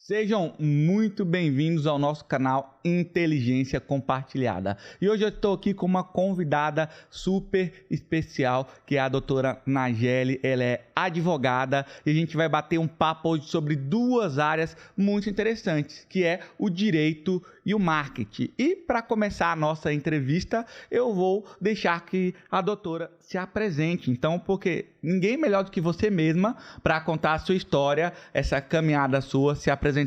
Sejam muito bem-vindos ao nosso canal Inteligência Compartilhada. E hoje eu estou aqui com uma convidada super especial, que é a doutora Nageli. Ela é advogada e a gente vai bater um papo hoje sobre duas áreas muito interessantes, que é o direito e o marketing. E para começar a nossa entrevista, eu vou deixar que a doutora se apresente. Então, porque ninguém melhor do que você mesma para contar a sua história, essa caminhada sua, se apresentar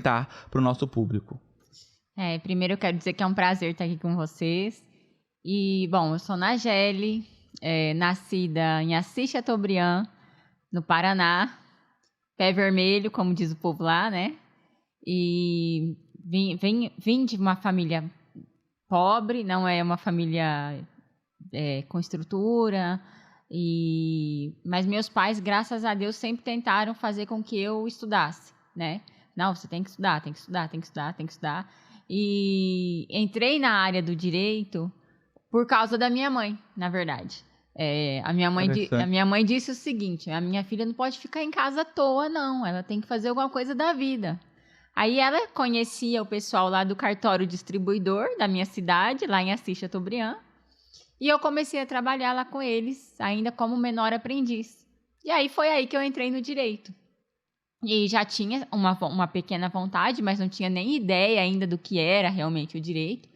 para o nosso público. Primeiro eu quero dizer que é um prazer estar aqui com vocês. E, bom, eu sou Nageli, nascida em Assis Chateaubriand, no Paraná, pé vermelho, como diz o povo lá, né? E vim de uma família pobre, não é uma família com estrutura, mas meus pais, graças a Deus, sempre tentaram fazer com que eu estudasse, né? Não, você tem que estudar, tem que estudar, tem que estudar, tem que estudar. E entrei na área do direito por causa da minha mãe, na verdade. A minha mãe disse o seguinte: a minha filha não pode ficar em casa à toa, não. Ela tem que fazer alguma coisa da vida. Aí ela conhecia o pessoal lá do cartório distribuidor da minha cidade, lá em Assis Chateaubriand. E eu comecei a trabalhar lá com eles, ainda como menor aprendiz. E aí foi aí que eu entrei no direito. E já tinha uma pequena vontade, mas não tinha nem ideia ainda do que era realmente o direito.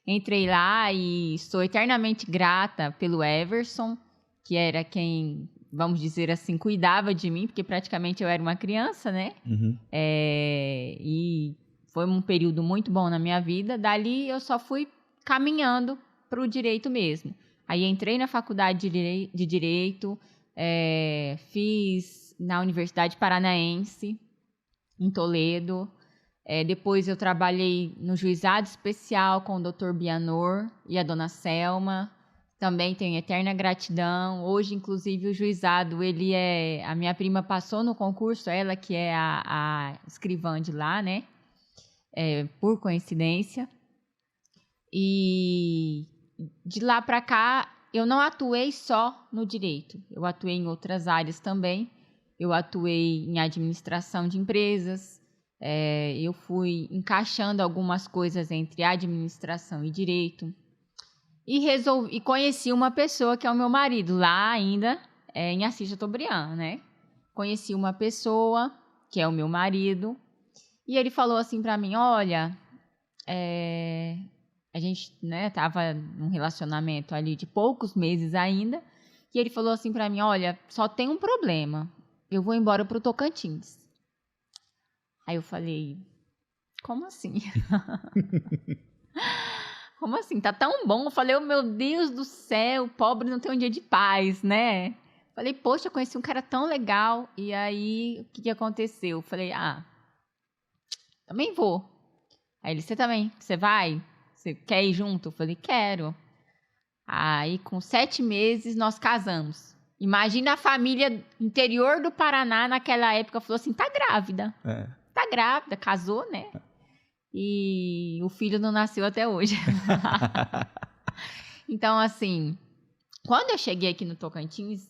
Entrei lá e sou eternamente grata pelo Everson, que era quem, vamos dizer assim, cuidava de mim, porque praticamente eu era uma criança, né? Uhum. E foi um período muito bom na minha vida. Dali eu só fui caminhando para o direito mesmo. Aí entrei na faculdade de Direito, fiz na Universidade Paranaense, em Toledo. Depois eu trabalhei no Juizado Especial com o Dr. Bianor e a Dona Selma. Também tenho eterna gratidão. Hoje, inclusive, o juizado, a minha prima passou no concurso, ela que é a escrivã de lá, né? Por coincidência. E de lá para cá, eu não atuei só no direito. Eu atuei em outras áreas também. Eu atuei em administração de empresas. Eu fui encaixando algumas coisas entre administração e direito. E conheci uma pessoa que é o meu marido, lá ainda em Assis Chateaubriand, né? Conheci uma pessoa que é o meu marido. E ele falou assim para mim: olha, a gente, né, tava num relacionamento ali de poucos meses ainda, e ele falou assim pra mim: olha, só tem um problema, eu vou embora pro Tocantins. Aí eu falei: como assim? Como assim? Tá tão bom. Eu falei: oh, meu Deus do céu, pobre não tem um dia de paz, né? Falei: poxa, eu conheci um cara tão legal. E aí, o que aconteceu? Eu falei: também vou. Aí ele: você também? Você vai? Você quer ir junto? Eu falei: quero. Aí, com 7 meses, nós casamos. Imagina a família interior do Paraná, naquela época, falou assim: tá grávida. Tá grávida, casou, né? E o filho não nasceu até hoje. Então, assim, quando eu cheguei aqui no Tocantins,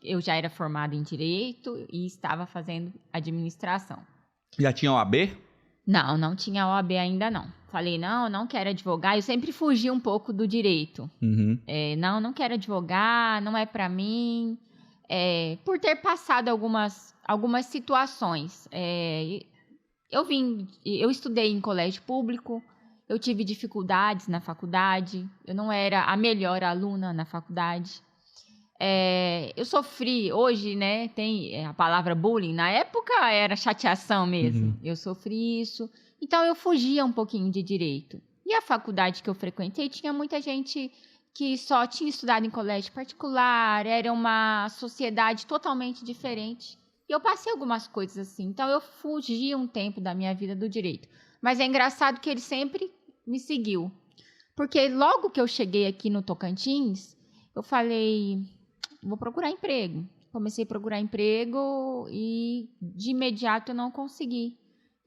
eu já era formada em Direito e estava fazendo administração. Já tinha OAB? Não tinha OAB ainda não. Falei: não quero advogar. Eu sempre fugi um pouco do direito. Uhum. Não quero advogar, não é para mim. Por ter passado algumas situações. Eu estudei em colégio público, eu tive dificuldades na faculdade, eu não era a melhor aluna na faculdade. Eu sofri, hoje, né, tem a palavra bullying, na época era chateação mesmo. Uhum. Eu sofri isso, então eu fugia um pouquinho de direito. E a faculdade que eu frequentei tinha muita gente que só tinha estudado em colégio particular, era uma sociedade totalmente diferente. E eu passei algumas coisas assim, então eu fugi um tempo da minha vida do direito. Mas é engraçado que ele sempre me seguiu. Porque logo que eu cheguei aqui no Tocantins, eu falei: vou procurar emprego. Comecei a procurar emprego e de imediato eu não consegui.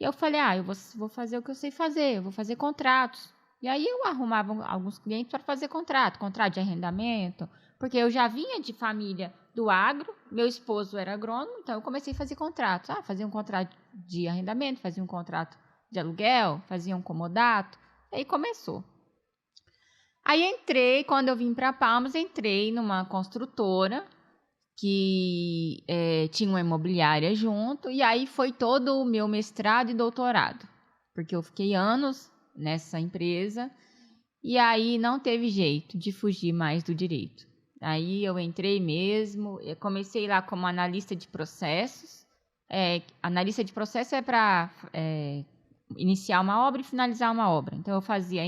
E eu falei: eu vou fazer o que eu sei fazer, eu vou fazer contratos. E aí eu arrumava alguns clientes para fazer contrato de arrendamento, porque eu já vinha de família do agro, meu esposo era agrônomo, então eu comecei a fazer contratos. Fazia um contrato de arrendamento, fazia um contrato de aluguel, fazia um comodato. Aí começou. Aí entrei, quando eu vim para Palmas, entrei numa construtora que tinha uma imobiliária junto, e aí foi todo o meu mestrado e doutorado, porque eu fiquei anos nessa empresa, e aí não teve jeito de fugir mais do direito. Aí eu entrei mesmo, eu comecei lá como analista de processos. Analista de processo é para iniciar uma obra e finalizar uma obra. Então, eu fazia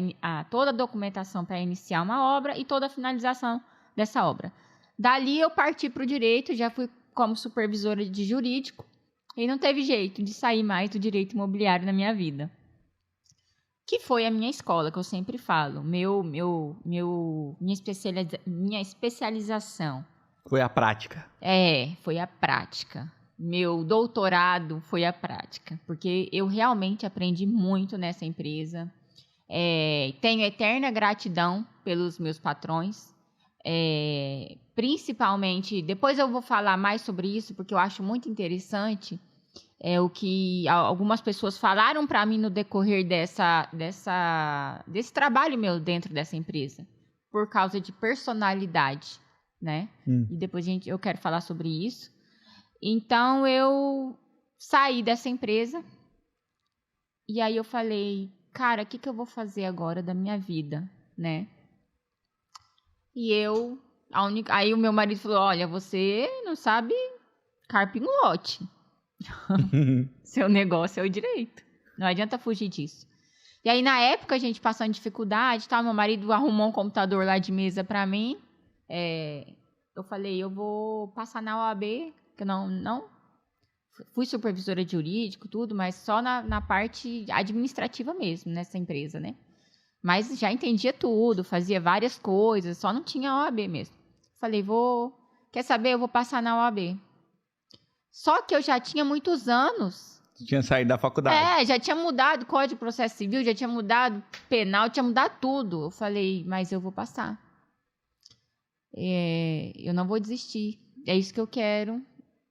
toda a documentação para iniciar uma obra e toda a finalização dessa obra. Dali, eu parti para o direito, já fui como supervisora de jurídico, e não teve jeito de sair mais do direito imobiliário na minha vida. Que foi a minha escola, que eu sempre falo, minha especialização. Foi a prática. Foi a prática. Meu doutorado foi a prática, porque eu realmente aprendi muito nessa empresa. Tenho eterna gratidão pelos meus patrões, principalmente, depois eu vou falar mais sobre isso, porque eu acho muito interessante o que algumas pessoas falaram para mim no decorrer desse trabalho meu dentro dessa empresa, por causa de personalidade, né? E depois eu quero falar sobre isso. Então, eu saí dessa empresa e aí eu falei, cara, o que eu vou fazer agora da minha vida, né? E aí o meu marido falou, olha, você não sabe carpir um lote. Seu negócio é o direito. Não adianta fugir disso. E aí, na época, a gente passando dificuldade, meu marido arrumou um computador lá de mesa para mim. Eu falei, eu vou passar na OAB, que eu não fui supervisora de jurídico, tudo, mas só na parte administrativa mesmo, nessa empresa, né? Mas já entendia tudo, fazia várias coisas, só não tinha OAB mesmo. Falei, quer saber? Eu vou passar na OAB. Só que eu já tinha muitos anos. Você tinha saído da faculdade. Já tinha mudado o Código de Processo Civil, já tinha mudado penal, tinha mudado tudo. Eu falei, mas eu vou passar. Eu não vou desistir. É isso que eu quero.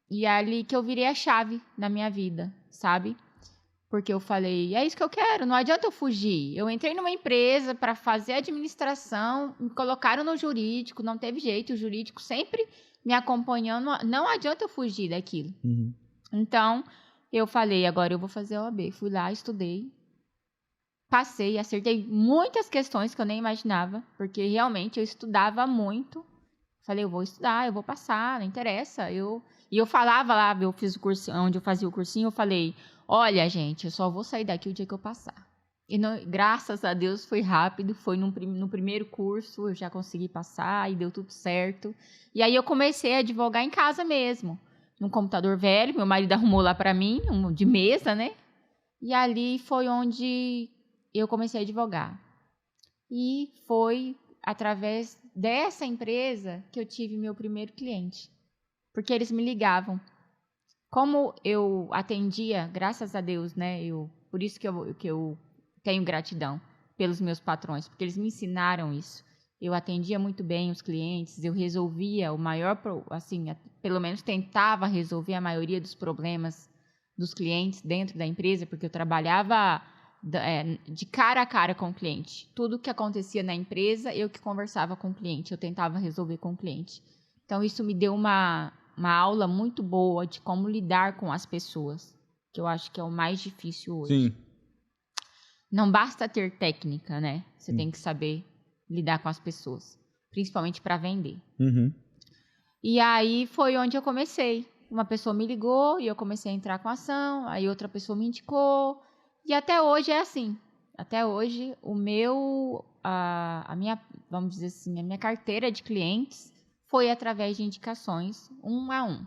E é ali que eu virei a chave na minha vida, sabe? Porque eu falei, é isso que eu quero, não adianta eu fugir. Eu entrei numa empresa para fazer administração, me colocaram no jurídico, não teve jeito, o jurídico sempre me acompanhando, não adianta eu fugir daquilo. Uhum. Então, eu falei, agora eu vou fazer a OAB. Fui lá, estudei, passei, acertei muitas questões que eu nem imaginava, porque realmente eu estudava muito. Falei, eu vou estudar, eu vou passar, não interessa. E eu falava lá, eu fiz o curso, onde eu fazia o cursinho, eu falei, olha, gente, eu só vou sair daqui o dia que eu passar. E graças a Deus foi rápido, foi no primeiro curso, eu já consegui passar e deu tudo certo. E aí eu comecei a advogar em casa mesmo, num computador velho, meu marido arrumou lá para mim, de mesa, né? E ali foi onde eu comecei a advogar. E foi através dessa empresa que eu tive meu primeiro cliente, porque eles me ligavam. Como eu atendia, graças a Deus, né? Por isso que eu tenho gratidão pelos meus patrões, porque eles me ensinaram isso. Eu atendia muito bem os clientes, eu resolvia pelo menos tentava resolver a maioria dos problemas dos clientes dentro da empresa, porque eu trabalhava de cara a cara com o cliente. Tudo que acontecia na empresa, eu que conversava com o cliente, eu tentava resolver com o cliente. Então, isso me deu uma aula muito boa de como lidar com as pessoas, que eu acho que é o mais difícil hoje. Sim. Não basta ter técnica, né? Você tem que saber lidar com as pessoas, principalmente para vender. Uhum. E aí foi onde eu comecei. Uma pessoa me ligou e eu comecei a entrar com a ação, aí outra pessoa me indicou, e até hoje é assim. Até hoje, a minha carteira de clientes foi através de indicações, 1 a 1.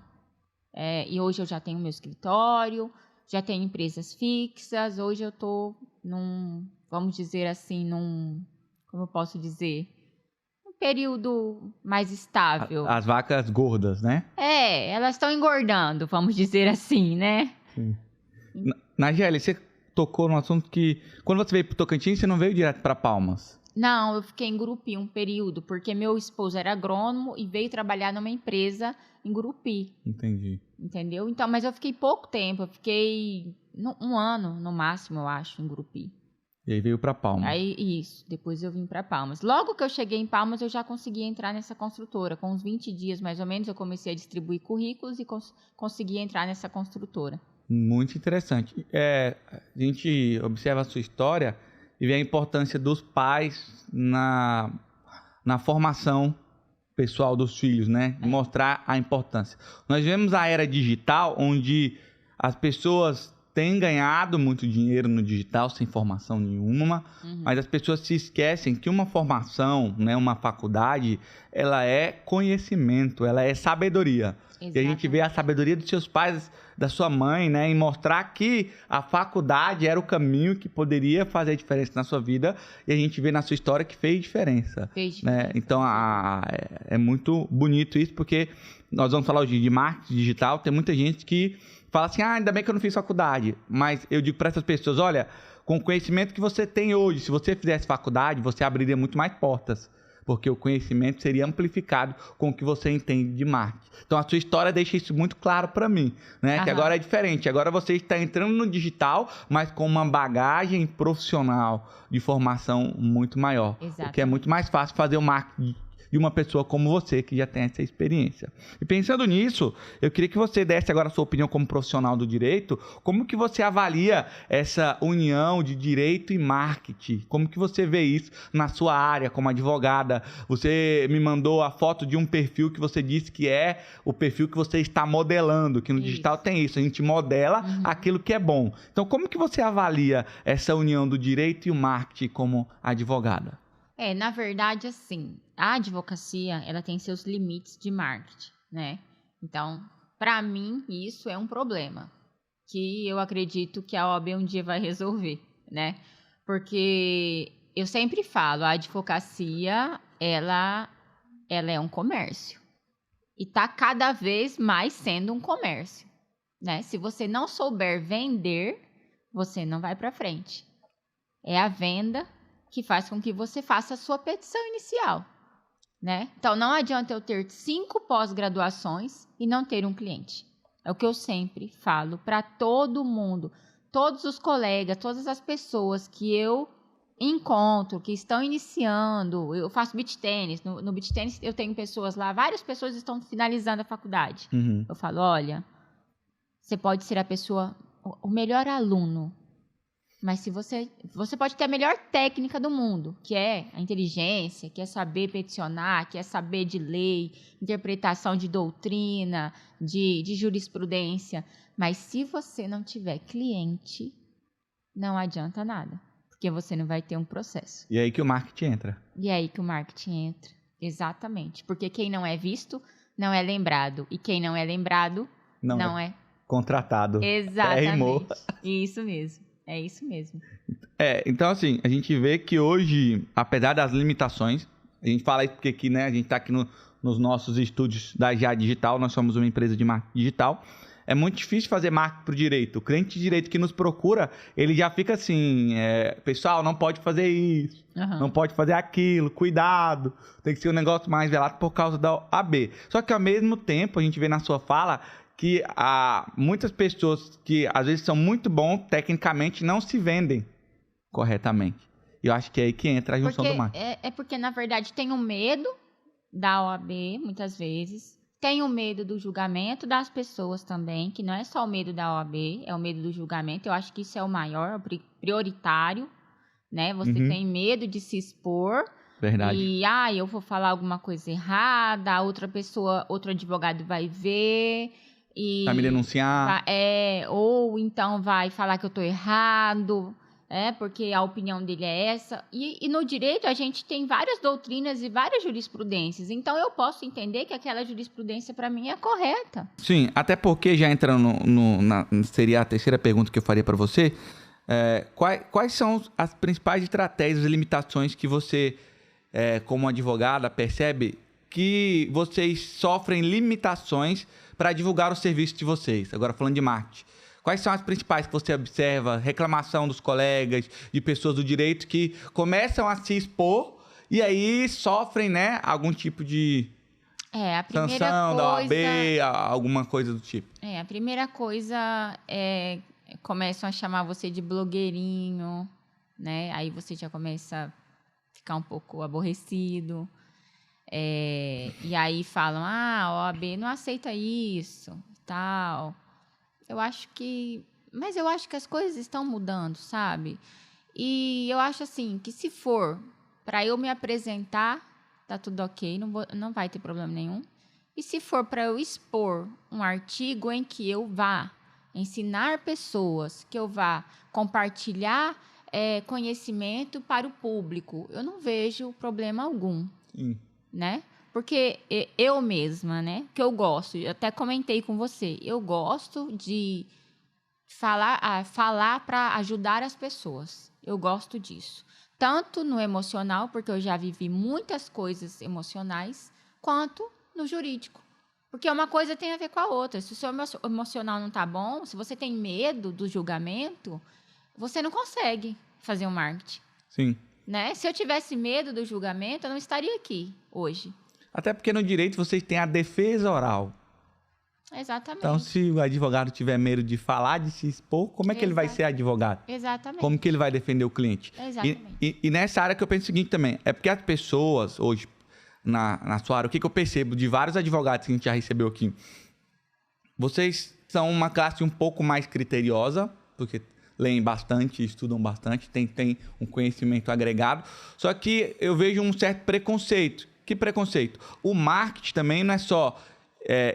E hoje eu já tenho meu escritório, já tenho empresas fixas, hoje eu estou vamos dizer assim, como eu posso dizer, um período mais estável. As vacas gordas, né? Elas estão engordando, vamos dizer assim, né? Sim. Nageli, você tocou num assunto que, quando você veio para o Tocantins, você não veio direto para Palmas. Não, eu fiquei em Gurupi um período, porque meu esposo era agrônomo e veio trabalhar numa empresa em Gurupi. Entendi. Entendeu? Então, mas eu fiquei pouco tempo, eu fiquei um ano no máximo, eu acho, em Gurupi. E aí veio para Palmas. Aí, isso, depois eu vim para Palmas. Logo que eu cheguei em Palmas, eu já consegui entrar nessa construtora. Com uns 20 dias, mais ou menos, eu comecei a distribuir currículos e consegui entrar nessa construtora. Muito interessante. A gente observa a sua história e vê a importância dos pais na formação pessoal dos filhos, né? Mostrar a importância. Nós vemos a era digital, onde as pessoas têm ganhado muito dinheiro no digital sem formação nenhuma, mas as pessoas se esquecem que uma formação, né, uma faculdade, ela é conhecimento, ela é sabedoria. Exatamente. E a gente vê a sabedoria dos seus pais, da sua mãe, né, em mostrar que a faculdade era o caminho que poderia fazer diferença na sua vida, e a gente vê na sua história que fez diferença. Né? Então, é muito bonito isso, porque nós vamos falar hoje de marketing digital, tem muita gente que fala assim, ainda bem que eu não fiz faculdade, mas eu digo para essas pessoas, olha, com o conhecimento que você tem hoje, se você fizesse faculdade, você abriria muito mais portas, porque o conhecimento seria amplificado com o que você entende de marketing. Então, a sua história deixa isso muito claro para mim, né? Que agora é diferente. Agora você está entrando no digital, mas com uma bagagem profissional de formação muito maior. Exatamente. Porque é muito mais fácil fazer o marketing de uma pessoa como você, que já tem essa experiência. E pensando nisso, eu queria que você desse agora a sua opinião como profissional do direito, como que você avalia essa união de direito e marketing? Como que você vê isso na sua área como advogada? Você me mandou a foto de um perfil que você disse que é o perfil que você está modelando, que no digital tem isso, a gente modela aquilo que é bom. Então, como que você avalia essa união do direito e o marketing como advogada? Na verdade, assim, a advocacia, ela tem seus limites de marketing, né? Então, para mim, isso é um problema que eu acredito que a OAB um dia vai resolver, né? Porque eu sempre falo, a advocacia, ela é um comércio e tá cada vez mais sendo um comércio, né? Se você não souber vender, você não vai para frente. É a venda que faz com que você faça a sua petição inicial, né? Então, não adianta eu ter 5 pós-graduações e não ter um cliente. É o que eu sempre falo para todo mundo, todos os colegas, todas as pessoas que eu encontro, que estão iniciando. Eu faço beach tênis. No beach tênis eu tenho pessoas lá, várias pessoas estão finalizando a faculdade. Eu falo, olha, você pode ser a pessoa, o melhor aluno, mas se você pode ter a melhor técnica do mundo, que é a inteligência, que é saber peticionar, que é saber de lei, interpretação de doutrina, de jurisprudência. Mas se você não tiver cliente, não adianta nada, porque você não vai ter um processo. E é aí que o marketing entra. Exatamente. Porque quem não é visto, não é lembrado. E quem não é lembrado, não é contratado. Exatamente. Isso mesmo. É isso mesmo. Então assim, a gente vê que hoje, apesar das limitações, a gente fala isso porque aqui, né, a gente está aqui nos nossos estúdios da Já Digital, nós somos uma empresa de marketing digital, é muito difícil fazer marketing para o direito. O cliente de direito que nos procura, ele já fica assim, pessoal, não pode fazer isso, não pode fazer aquilo, cuidado, tem que ser um negócio mais velado por causa da OAB. Só que ao mesmo tempo, a gente vê na sua fala que há muitas pessoas que às vezes são muito bons tecnicamente não se vendem corretamente. E eu acho que é aí que entra a junção do marketing. Porque, na verdade, tem o medo da OAB, muitas vezes. Tem o medo do julgamento das pessoas também, que não é só o medo da OAB, é o medo do julgamento. Eu acho que isso é o maior, prioritário, né? Você tem medo de se expor. Verdade. E, eu vou falar alguma coisa errada, outro advogado vai ver... Vai me denunciar. Ou então vai falar que eu estou errado, porque a opinião dele é essa. E no direito a gente tem várias doutrinas e várias jurisprudências. Então eu posso entender que aquela jurisprudência para mim é correta. Sim, até porque já entrando seria a terceira pergunta que eu faria para você. Quais são as principais estratégias e limitações que você, como advogada, percebe que vocês sofrem limitações para divulgar o serviço de vocês? Agora falando de marketing. Quais são as principais que você observa? Reclamação dos colegas, de pessoas do direito que começam a se expor e aí sofrem, né, algum tipo de A primeira sanção da OAB, coisa... alguma coisa do tipo. A primeira coisa é... Começam a chamar você de blogueirinho, né? Aí você já começa a ficar um pouco aborrecido. E aí falam, a OAB não aceita isso, tal. Mas eu acho que as coisas estão mudando, sabe? E eu acho assim, que se for para eu me apresentar, tá tudo ok, não vai ter problema nenhum. E se for para eu expor um artigo em que eu vá ensinar pessoas, que eu vá compartilhar conhecimento para o público, eu não vejo problema algum. Sim. Né? Porque eu mesma, né? Que eu gosto, eu até comentei com você, eu gosto de falar para ajudar as pessoas. Eu gosto disso. Tanto no emocional, porque eu já vivi muitas coisas emocionais, quanto no jurídico. Porque uma coisa tem a ver com a outra. Se o seu emocional não tá bom, se você tem medo do julgamento, você não consegue fazer um marketing. Sim. Né? Se eu tivesse medo do julgamento, eu não estaria aqui hoje. Até porque no direito vocês têm a defesa oral. Exatamente. Então, se o advogado tiver medo de falar, de se expor, como é que ele vai ser advogado? Exatamente. Como que ele vai defender o cliente? Exatamente. E nessa área que eu penso o seguinte também, é porque as pessoas hoje, na sua área, o que eu percebo de vários advogados que a gente já recebeu aqui, vocês são uma classe um pouco mais criteriosa, porque leem bastante, estudam bastante, tem um conhecimento agregado, só que eu vejo um certo preconceito. Que preconceito? O marketing também não é só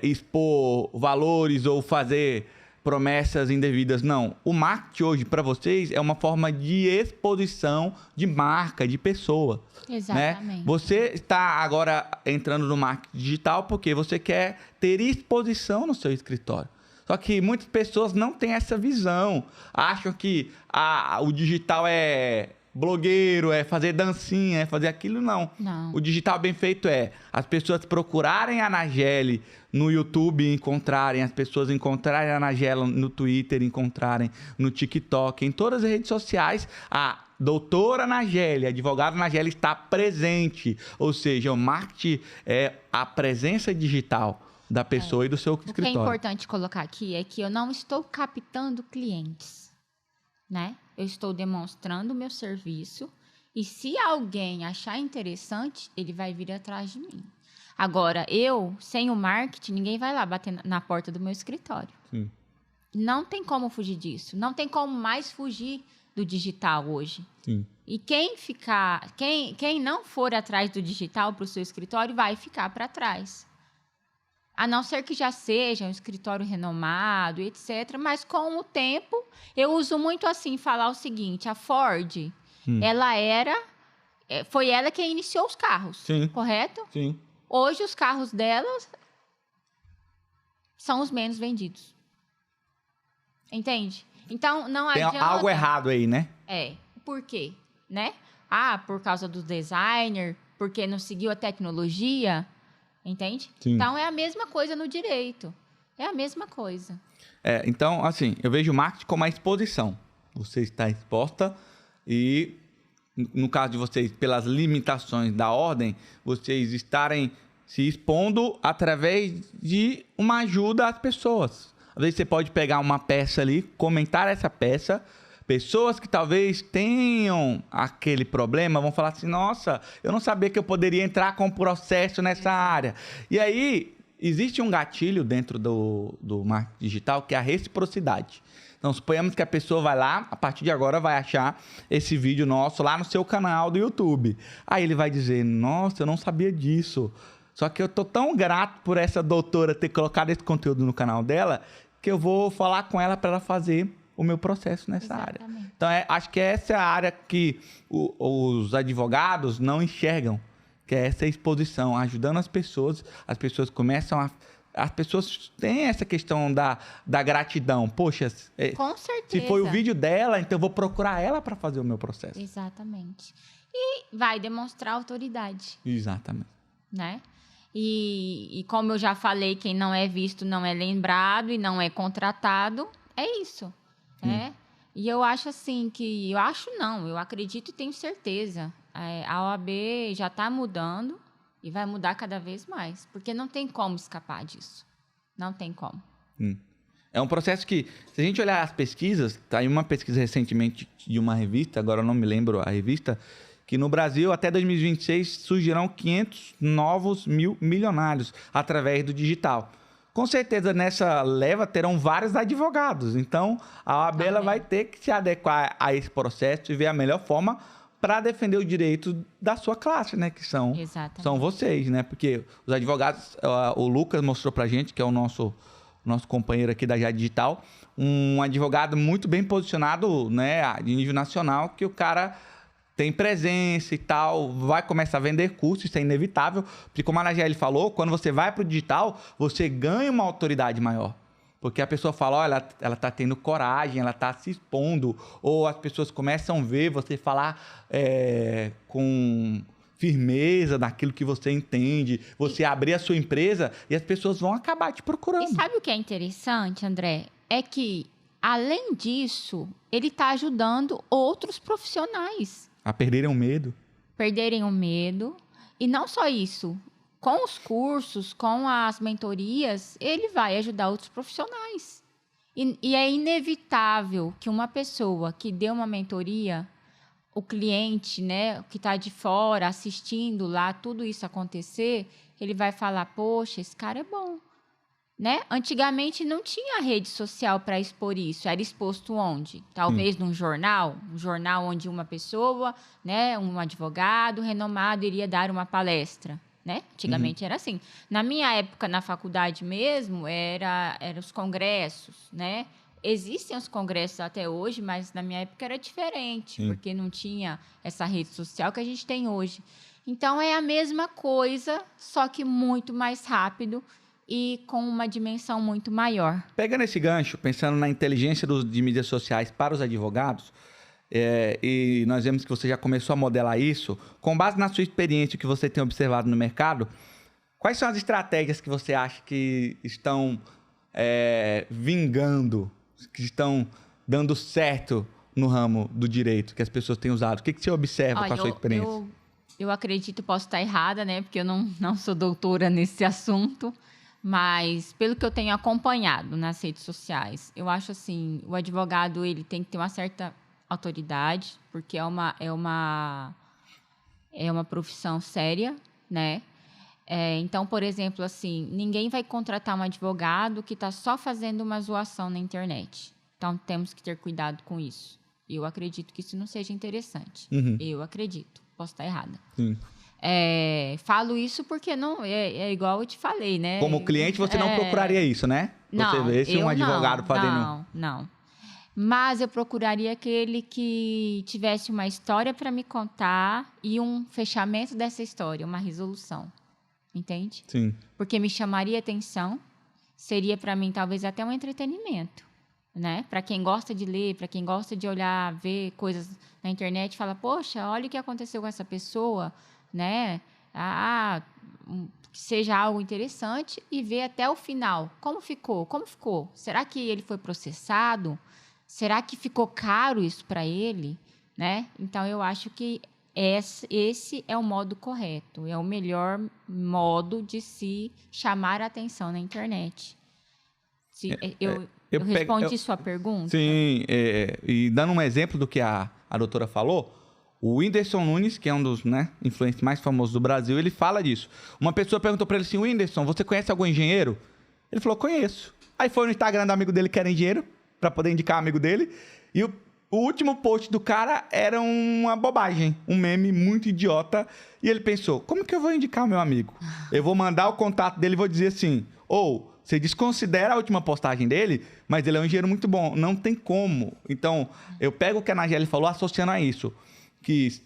expor valores ou fazer promessas indevidas, não. O marketing hoje, para vocês, é uma forma de exposição de marca, de pessoa. Exatamente. Né? Você está agora entrando no marketing digital porque você quer ter exposição no seu escritório. Só que muitas pessoas não têm essa visão. Acham que o digital é blogueiro, é fazer dancinha, é fazer aquilo. Não. O digital bem feito é as pessoas procurarem a Nageli no YouTube e encontrarem, as pessoas encontrarem a Nageli no Twitter, encontrarem no TikTok, em todas as redes sociais, a doutora Nageli, advogada Nageli está presente. Ou seja, o marketing é a presença digital da pessoa e do seu escritório. O que é importante colocar aqui é que eu não estou captando clientes, né? Eu estou demonstrando o meu serviço e se alguém achar interessante, ele vai vir atrás de mim. Agora, sem o marketing, ninguém vai lá bater na porta do meu escritório. Sim. Não tem como fugir disso. Não tem como mais fugir do digital hoje. Sim. E quem não for atrás do digital para o seu escritório vai ficar para trás. A não ser que já seja um escritório renomado, etc. Mas com o tempo, eu uso muito assim, falar o seguinte, a Ford, foi ela quem iniciou os carros, sim, correto? Sim. Hoje os carros delas são os menos vendidos. Entende? Então, não adianta... Tem algo errado aí, né? Por quê? Né? Por causa do designer, porque não seguiu a tecnologia... Entende? Sim. Então, é a mesma coisa no direito. É a mesma coisa. Então, assim, eu vejo o marketing como a exposição. Você está exposta e, no caso de vocês, pelas limitações da ordem, vocês estarem se expondo através de uma ajuda às pessoas. Às vezes você pode pegar uma peça ali, comentar essa peça... Pessoas que talvez tenham aquele problema vão falar assim, nossa, eu não sabia que eu poderia entrar com um processo nessa área. E aí, existe um gatilho dentro do marketing digital que é a reciprocidade. Então, suponhamos que a pessoa vai lá, a partir de agora vai achar esse vídeo nosso lá no seu canal do YouTube. Aí ele vai dizer, nossa, eu não sabia disso. Só que eu tô tão grato por essa doutora ter colocado esse conteúdo no canal dela, que eu vou falar com ela para ela fazer o meu processo nessa área. Então, acho que essa é a área que os advogados não enxergam, que é essa exposição, ajudando as pessoas começam a... As pessoas têm essa questão da gratidão. Poxa, com certeza. Se foi o vídeo dela, então eu vou procurar ela para fazer o meu processo. Exatamente. E vai demonstrar autoridade. Exatamente. Né? E como eu já falei, quem não é visto não é lembrado e não é contratado. É isso. E eu acho assim que... eu acredito e tenho certeza. A OAB já está mudando e vai mudar cada vez mais. Porque não tem como escapar disso. Não tem como. É um processo que, se a gente olhar as pesquisas, tá aí uma pesquisa recentemente de uma revista, agora eu não me lembro a revista, que no Brasil, até 2026, surgirão 500 novos milionários através do digital. Com certeza, nessa leva, terão vários advogados. Então, a OAB ela vai ter que se adequar a esse processo e ver a melhor forma para defender o direito da sua classe, né? Que são vocês, né? Porque os advogados, o Lucas mostrou pra gente, que é o nosso companheiro aqui da Já Digital, um advogado muito bem posicionado, né, de nível nacional, que o cara tem presença e tal, vai começar a vender cursos, isso é inevitável, porque como a Nageli falou, quando você vai para o digital, você ganha uma autoridade maior. Porque a pessoa fala, olha, ela está tendo coragem, ela está se expondo, ou as pessoas começam a ver você falar com firmeza naquilo que você entende, você abrir a sua empresa e as pessoas vão acabar te procurando. E sabe o que é interessante, André? É que, além disso, ele está ajudando outros profissionais a perderem o medo. Perderem o medo. E não só isso. Com os cursos, com as mentorias, ele vai ajudar outros profissionais. E é inevitável que uma pessoa que deu uma mentoria, o cliente, né, que está de fora, assistindo lá, tudo isso acontecer, ele vai falar, poxa, esse cara é bom. Né? Antigamente não tinha rede social para expor isso. Era exposto onde? Talvez num jornal, um jornal onde uma pessoa, né, um advogado renomado iria dar uma palestra. Né? Antigamente era assim. Na minha época, na faculdade mesmo, era os congressos. Né? Existem os congressos até hoje, mas na minha época era diferente, porque não tinha essa rede social que a gente tem hoje. Então, é a mesma coisa, só que muito mais rápido e com uma dimensão muito maior. Pegando esse gancho, pensando na inteligência de mídias sociais para os advogados, e nós vemos que você já começou a modelar isso, com base na sua experiência que você tem observado no mercado, quais são as estratégias que você acha que estão vingando, que estão dando certo no ramo do direito, que as pessoas têm usado? O que você observa com a sua experiência? Eu acredito, posso estar errada, né? Porque eu não sou doutora nesse assunto. Mas, pelo que eu tenho acompanhado nas redes sociais, eu acho assim, o advogado ele tem que ter uma certa autoridade, porque é uma profissão séria, né? Então, por exemplo, assim, ninguém vai contratar um advogado que está só fazendo uma zoação na internet. Então, temos que ter cuidado com isso. Eu acredito que isso não seja interessante. Eu acredito. Posso estar errada. Sim. Falo isso porque não é igual eu te falei, né? Como cliente, você não procuraria isso, né? Não, você vê se um advogado fazendo... Não. Mas eu procuraria aquele que tivesse uma história para me contar e um fechamento dessa história, uma resolução. Entende? Sim. Porque me chamaria atenção, seria para mim talvez até um entretenimento, né? Para quem gosta de ler, para quem gosta de olhar, ver coisas na internet, fala, poxa, olha o que aconteceu com essa pessoa, né? Que seja algo interessante e ver até o final. Como ficou? Será que ele foi processado? Será que ficou caro isso para ele? Né? Então, eu acho que esse é o modo correto. É o melhor modo de se chamar a atenção na internet. Eu respondi sua pergunta? Sim. E dando um exemplo do que a doutora falou, o Whindersson Nunes, que é um dos influencers mais famosos do Brasil, ele fala disso. Uma pessoa perguntou para ele assim, Whindersson, você conhece algum engenheiro? Ele falou, conheço. Aí foi no Instagram do amigo dele que era engenheiro, para poder indicar o amigo dele, e o último post do cara era uma bobagem, um meme muito idiota, e ele pensou, como que eu vou indicar o meu amigo? Eu vou mandar o contato dele e vou dizer assim, você desconsidera a última postagem dele, mas ele é um engenheiro muito bom, não tem como. Então, eu pego o que a Nageli falou associando a isso, que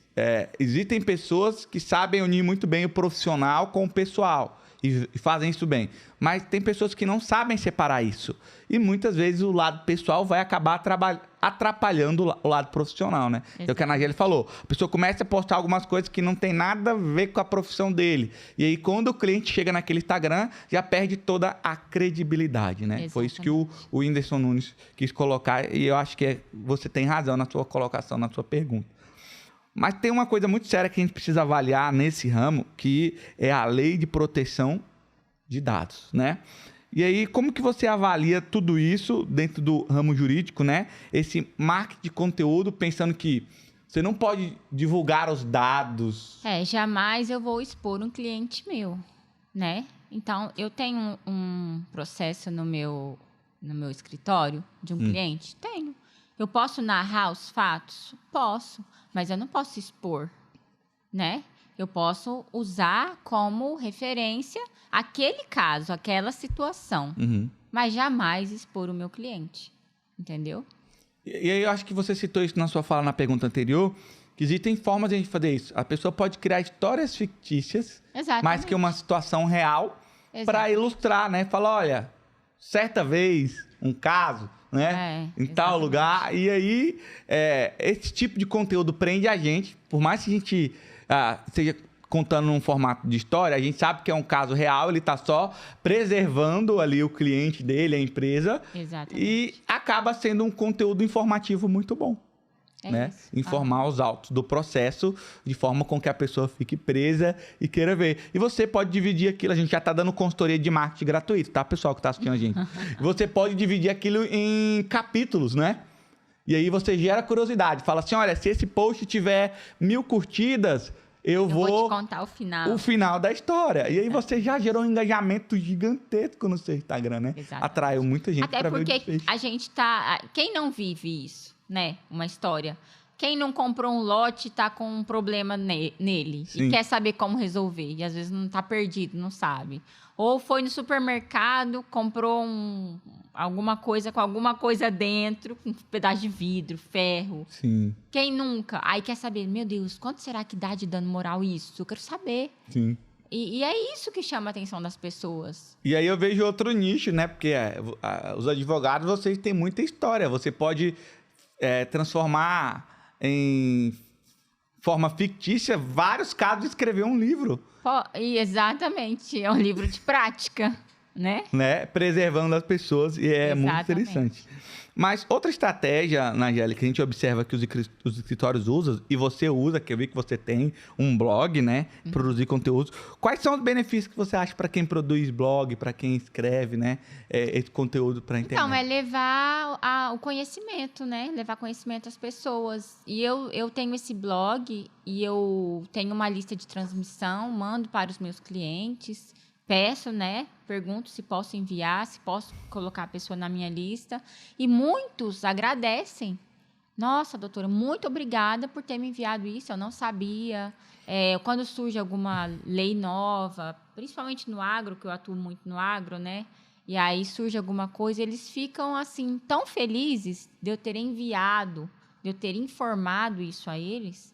existem pessoas que sabem unir muito bem o profissional com o pessoal. e fazem isso bem. Mas tem pessoas que não sabem separar isso. E muitas vezes o lado pessoal vai acabar atrapalhando o lado profissional, né? É o que a Nageli falou. A pessoa começa a postar algumas coisas que não tem nada a ver com a profissão dele. E aí, quando o cliente chega naquele Instagram, já perde toda a credibilidade, né? Exatamente. Foi isso que o Whindersson Nunes quis colocar. E eu acho que você tem razão na sua colocação, na sua pergunta. Mas tem uma coisa muito séria que a gente precisa avaliar nesse ramo, que é a lei de proteção de dados, né? E aí, como que você avalia tudo isso dentro do ramo jurídico, né? Esse marketing de conteúdo, pensando que você não pode divulgar os dados. Jamais eu vou expor um cliente meu, né? Então, eu tenho um processo no meu escritório de um cliente? Tenho. Eu posso narrar os fatos? Posso, mas eu não posso expor, né? Eu posso usar como referência aquele caso, aquela situação, mas jamais expor o meu cliente, entendeu? E aí eu acho que você citou isso na sua fala na pergunta anterior, que existem formas de a gente fazer isso. A pessoa pode criar histórias fictícias, mais que uma situação real, para ilustrar, né? Falar, olha, certa vez, um caso, né? Em tal lugar. E aí, esse tipo de conteúdo prende a gente. Por mais que a gente esteja contando num formato de história, a gente sabe que é um caso real, ele está só preservando ali o cliente dele, a empresa. Exatamente. E acaba sendo um conteúdo informativo muito bom. Né? Informar os autos do processo de forma com que a pessoa fique presa e queira ver. E você pode dividir aquilo, a gente já está dando consultoria de marketing gratuito, tá, pessoal que está assistindo a gente? Você pode dividir aquilo em capítulos, né? E aí você gera curiosidade, fala assim, olha, se esse post tiver 1000 curtidas, eu vou te contar o final da história. E aí você já gerou um engajamento gigantesco no seu Instagram, né? Exatamente. Atraiu muita gente para ver o desfecho. Até porque a gente tá... Quem não vive isso, né? Uma história. Quem não comprou um lote tá com um problema nele. Sim. E quer saber como resolver. E às vezes não tá perdido, não sabe. Ou foi no supermercado, comprou alguma coisa com alguma coisa dentro, um pedaço de vidro, ferro. Sim. Quem nunca? Aí quer saber, meu Deus, quanto será que dá de dano moral isso? Eu quero saber. Sim. E é isso que chama a atenção das pessoas. E aí eu vejo outro nicho, né? Porque os advogados, vocês têm muita história. Você pode transformar em forma fictícia vários casos e escrever um livro. Exatamente. É um livro de prática, né? Preservando as pessoas e muito interessante. Mas outra estratégia, Nageli, que a gente observa que os escritórios usam, e você usa, que eu vi que você tem um blog, né? Produzir conteúdos. Quais são os benefícios que você acha para quem produz blog, para quem escreve, né? Esse conteúdo para a internet? Então, é levar o conhecimento, né? Levar conhecimento às pessoas. E eu tenho esse blog e eu tenho uma lista de transmissão, mando para os meus clientes. Peço, né? Pergunto se posso enviar, se posso colocar a pessoa na minha lista. E muitos agradecem. Nossa, doutora, muito obrigada por ter me enviado isso. Eu não sabia. Quando surge alguma lei nova, principalmente no agro, que eu atuo muito no agro, né? E aí surge alguma coisa, eles ficam, assim, tão felizes de eu ter enviado, de eu ter informado isso a eles.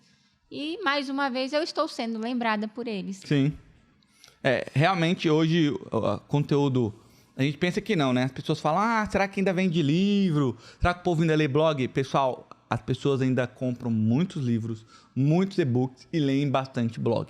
E, mais uma vez, eu estou sendo lembrada por eles. Sim. Realmente, hoje, o conteúdo... A gente pensa que não, né? As pessoas falam, será que ainda vende livro? Será que o povo ainda lê blog? Pessoal, as pessoas ainda compram muitos livros, muitos e-books e leem bastante blog.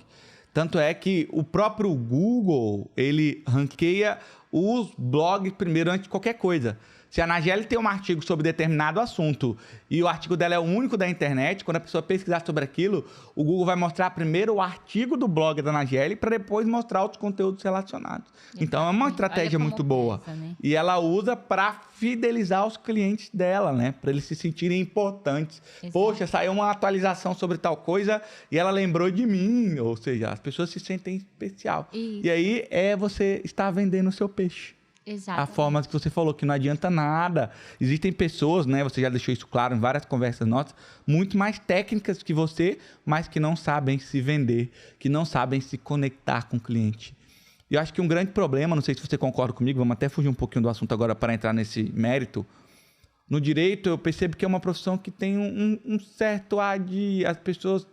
Tanto é que o próprio Google, ele ranqueia os blogs primeiro antes de qualquer coisa. Se a Nageli tem um artigo sobre determinado assunto e o artigo dela é o único da internet, quando a pessoa pesquisar sobre aquilo, o Google vai mostrar primeiro o artigo do blog da Nageli para depois mostrar outros conteúdos relacionados. Exatamente. Então, é uma estratégia muito boa. Pensa, né? E ela usa para fidelizar os clientes dela, né? Para eles se sentirem importantes. Exato. Poxa, saiu uma atualização sobre tal coisa e ela lembrou de mim. Ou seja, as pessoas se sentem especial. Isso. E aí, você está vendendo o seu peixe. Exatamente. A forma que você falou, que não adianta nada. Existem pessoas, né? Você já deixou isso claro em várias conversas nossas, muito mais técnicas que você, mas que não sabem se vender, que não sabem se conectar com o cliente. E eu acho que um grande problema, não sei se você concorda comigo, vamos até fugir um pouquinho do assunto agora para entrar nesse mérito. No direito, eu percebo que é uma profissão que tem um certo ar de as pessoas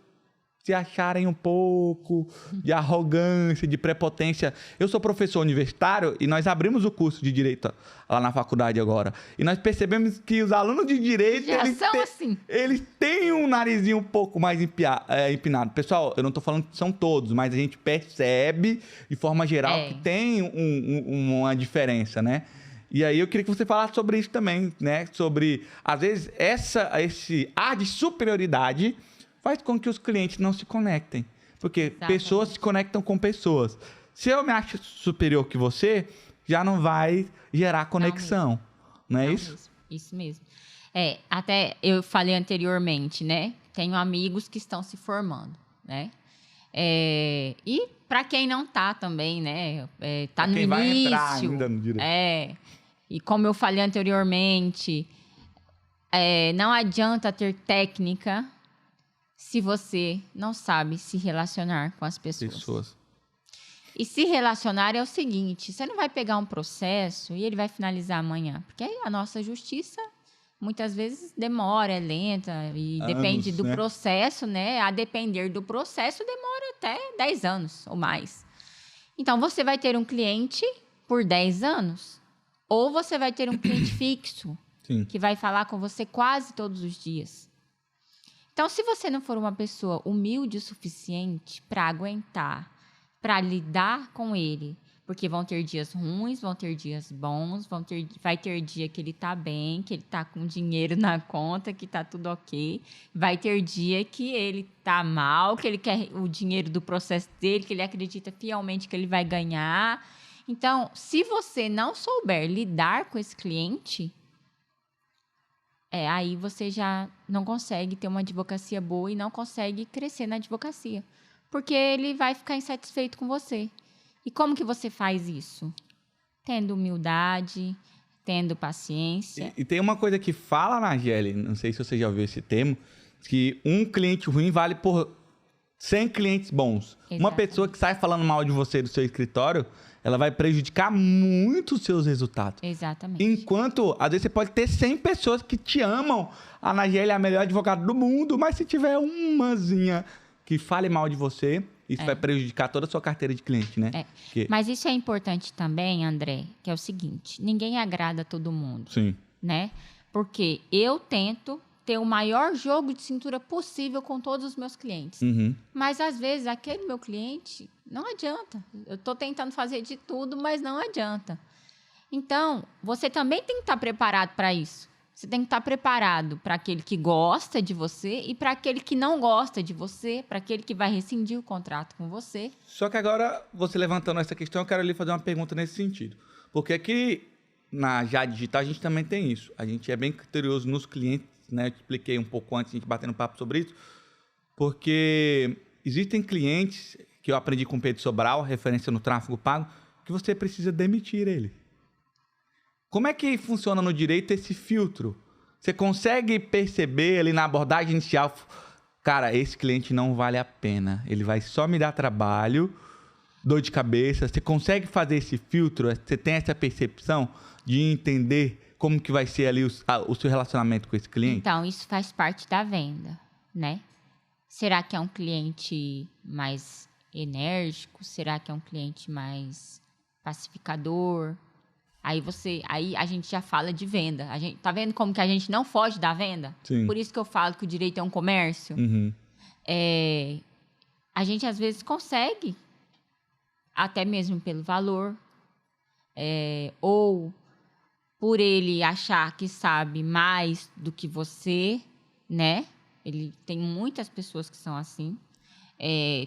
se acharem um pouco de arrogância, de prepotência. Eu sou professor universitário e nós abrimos o curso de Direito lá na faculdade agora. E nós percebemos que os alunos de Direito, Já são assim. eles têm um narizinho um pouco mais empinado. Pessoal, eu não estou falando que são todos, mas a gente percebe, de forma geral, que tem uma diferença, né? E aí eu queria que você falasse sobre isso também, né? Sobre, às vezes, esse ar de superioridade faz com que os clientes não se conectem. Porque pessoas se conectam com pessoas. Se eu me acho superior que você, já não vai gerar conexão. Não é isso? Isso mesmo. Até eu falei anteriormente, né? Tenho amigos que estão se formando, né? E para quem não tá também, né? Tá no início. Vai entrar ainda no direito. E como eu falei anteriormente, não adianta ter técnica se você não sabe se relacionar com as pessoas. E se relacionar é o seguinte, você não vai pegar um processo e ele vai finalizar amanhã. Porque a nossa justiça, muitas vezes, demora, é lenta. E depende do processo, né? A depender do processo, demora até 10 anos ou mais. Então, você vai ter um cliente por 10 anos. Ou você vai ter um cliente fixo, que vai falar com você quase todos os dias. Então, se você não for uma pessoa humilde o suficiente para aguentar, para lidar com ele, porque vão ter dias ruins, vão ter dias bons, vai ter dia que ele tá bem, que ele tá com dinheiro na conta, que tá tudo ok. Vai ter dia que ele tá mal, que ele quer o dinheiro do processo dele, que ele acredita fielmente que ele vai ganhar. Então, se você não souber lidar com esse cliente, aí você já não consegue ter uma advocacia boa e não consegue crescer na advocacia. Porque ele vai ficar insatisfeito com você. E como que você faz isso? Tendo humildade, tendo paciência. E tem uma coisa que fala na Gelli, não sei se você já ouviu esse termo, que um cliente ruim vale por 100 clientes bons. Exatamente. Uma pessoa que sai falando mal de você do seu escritório, ela vai prejudicar muito os seus resultados. Exatamente. Enquanto, às vezes, você pode ter 100 pessoas que te amam. A Nageli é a melhor advogada do mundo, mas se tiver umazinha que fale mal de você, isso vai prejudicar toda a sua carteira de cliente, né? Mas isso é importante também, André, que é o seguinte, ninguém agrada todo mundo. Sim. Né? Porque eu tento ter o maior jogo de cintura possível com todos os meus clientes. Uhum. Mas, às vezes, aquele meu cliente, não adianta. Eu estou tentando fazer de tudo, mas não adianta. Então, você também tem que estar preparado para isso. Você tem que estar preparado para aquele que gosta de você e para aquele que não gosta de você, para aquele que vai rescindir o contrato com você. Só que agora, você levantando essa questão, eu quero lhe fazer uma pergunta nesse sentido. Porque aqui na Jade Digital a gente também tem isso. A gente é bem criterioso nos clientes, né? Eu te expliquei um pouco antes, a gente batendo papo sobre isso. Porque existem clientes que eu aprendi com o Pedro Sobral, referência no tráfego pago, que você precisa demitir ele. Como é que funciona no direito esse filtro? Você consegue perceber ali na abordagem inicial, cara, esse cliente não vale a pena, ele vai só me dar trabalho, dor de cabeça. Você consegue fazer esse filtro? Você tem essa percepção de entender como que vai ser ali o seu relacionamento com esse cliente? Então, isso faz parte da venda, né? Será que é um cliente mais enérgico? Será que é um cliente mais pacificador? Aí a gente já fala de venda. Tá vendo como que a gente não foge da venda? Sim. Por isso que eu falo que o direito é um comércio. Uhum. A gente, às vezes, consegue, até mesmo pelo valor, ou por ele achar que sabe mais do que você, né? Tem muitas pessoas que são assim.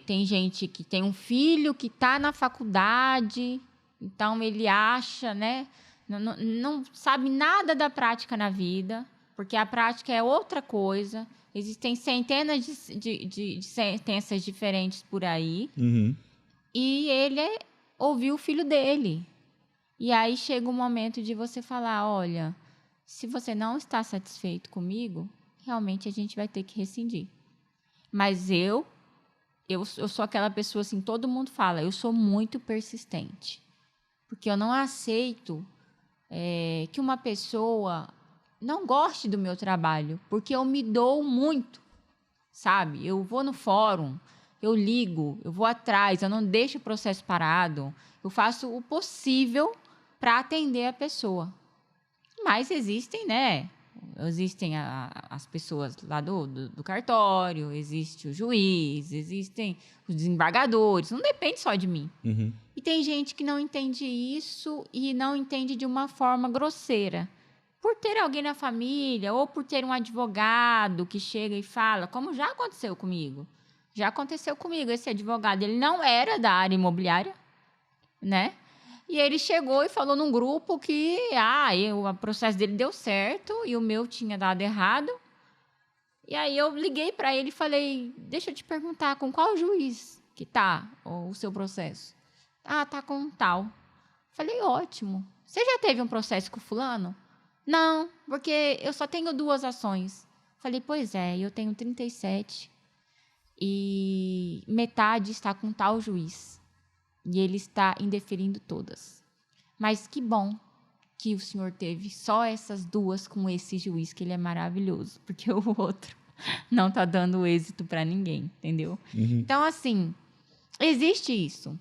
Tem gente que tem um filho que está na faculdade, então ele acha, né? Não sabe nada da prática na vida, porque a prática é outra coisa. Existem centenas de sentenças diferentes por aí. Uhum. E ele ouviu o filho dele. E aí chega o momento de você falar, olha, se você não está satisfeito comigo, realmente a gente vai ter que rescindir. Mas eu sou aquela pessoa assim, todo mundo fala, eu sou muito persistente. Porque eu não aceito que uma pessoa não goste do meu trabalho, porque eu me dou muito. sabe? Eu vou no fórum, eu ligo, eu vou atrás, eu não deixo o processo parado. Eu faço o possível para atender a pessoa. Mas existem, né? Existem as pessoas lá do cartório, existe o juiz, existem os desembargadores. Não depende só de mim. Uhum. E tem gente que não entende isso e não entende de uma forma grosseira. Por ter alguém na família ou por ter um advogado que chega e fala, como já aconteceu comigo. Já aconteceu comigo. Esse advogado, ele não era da área imobiliária, né? E ele chegou e falou num grupo que o processo dele deu certo e o meu tinha dado errado. E aí eu liguei para ele e falei, deixa eu te perguntar, com qual juiz que tá o seu processo? Ah, tá com tal. Falei, ótimo. Você já teve um processo com fulano? Não, porque eu só tenho 2 ações. Falei, pois é, eu tenho 37 e metade está com tal juiz. E ele está indeferindo todas. Mas que bom que o senhor teve só essas 2 com esse juiz, que ele é maravilhoso. Porque o outro não está dando êxito para ninguém, entendeu? Uhum. Então, assim, existe isso.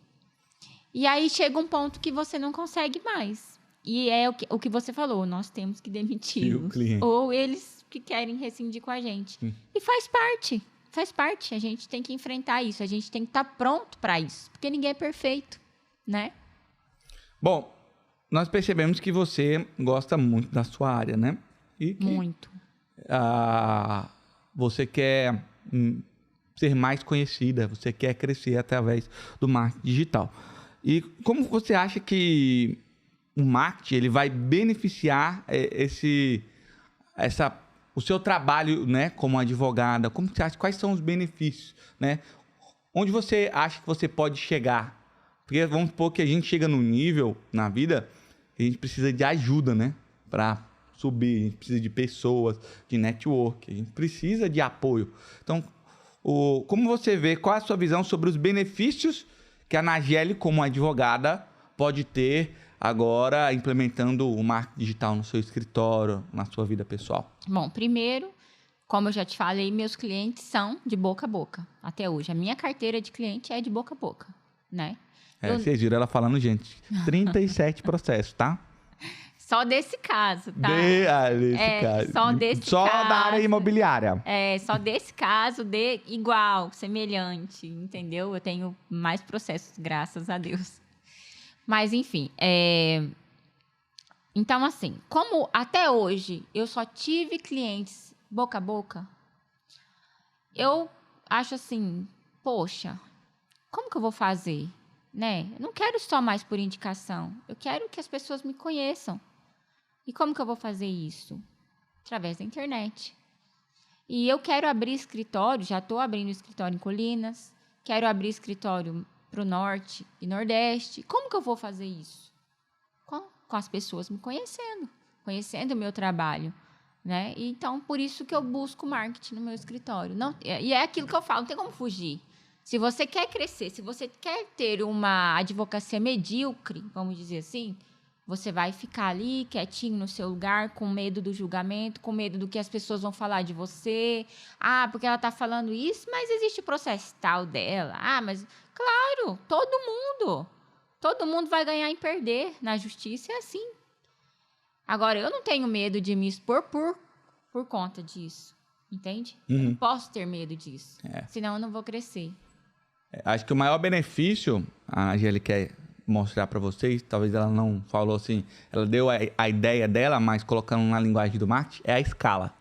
E aí chega um ponto que você não consegue mais. E é o que você falou, nós temos que demiti-los. Ou eles que querem rescindir com a gente. E faz parte. Faz parte, a gente tem que enfrentar isso, a gente tem que estar pronto para isso, porque ninguém é perfeito, né? Bom, nós percebemos que você gosta muito da sua área, né? E que, muito. Você quer ser mais conhecida, você quer crescer através do marketing digital. E como você acha que o marketing ele vai beneficiar o seu trabalho, né, como advogada? Como você acha? Quais são os benefícios, né? Onde você acha que você pode chegar? Porque vamos supor que a gente chega num nível na vida que a gente precisa de ajuda, né? Para subir, a gente precisa de pessoas, de network, a gente precisa de apoio. Então, como você vê, qual é a sua visão sobre os benefícios que a Nageli, como advogada, pode ter agora implementando o marketing digital no seu escritório, na sua vida pessoal? Bom, primeiro, como eu já te falei, meus clientes são de boca a boca, até hoje. A minha carteira de cliente é de boca a boca, né? Vocês viram ela falando, gente, 37 processos, tá? Só desse caso, tá? Caso. Só desse caso. Só da área imobiliária. Só desse caso, igual, semelhante, entendeu? Eu tenho mais processos, graças a Deus. Mas, enfim, então, assim, como até hoje eu só tive clientes boca a boca, eu acho assim, poxa, como que eu vou fazer, né? Eu não quero só mais por indicação, eu quero que as pessoas me conheçam. E como que eu vou fazer isso? Através da internet. E eu quero abrir escritório, já estou abrindo escritório em Colinas, quero abrir escritório para o Norte e Nordeste. Como que eu vou fazer isso? Com as pessoas me conhecendo o meu trabalho, né? Então, por isso que eu busco marketing no meu escritório. E é aquilo que eu falo, não tem como fugir. Se você quer crescer, se você quer ter uma advocacia medíocre, vamos dizer assim, você vai ficar ali quietinho no seu lugar, com medo do julgamento, com medo do que as pessoas vão falar de você. Ah, porque ela está falando isso, mas existe o processo tal dela. Ah, mas... Claro, todo mundo vai ganhar e perder na justiça, é assim. Agora, eu não tenho medo de me expor por conta disso, entende? Eu não posso ter medo disso, senão eu não vou crescer. Acho que o maior benefício, a Angélica quer mostrar para vocês, talvez ela não falou assim, ela deu a ideia dela, mas colocando na linguagem do marketing, é a escala.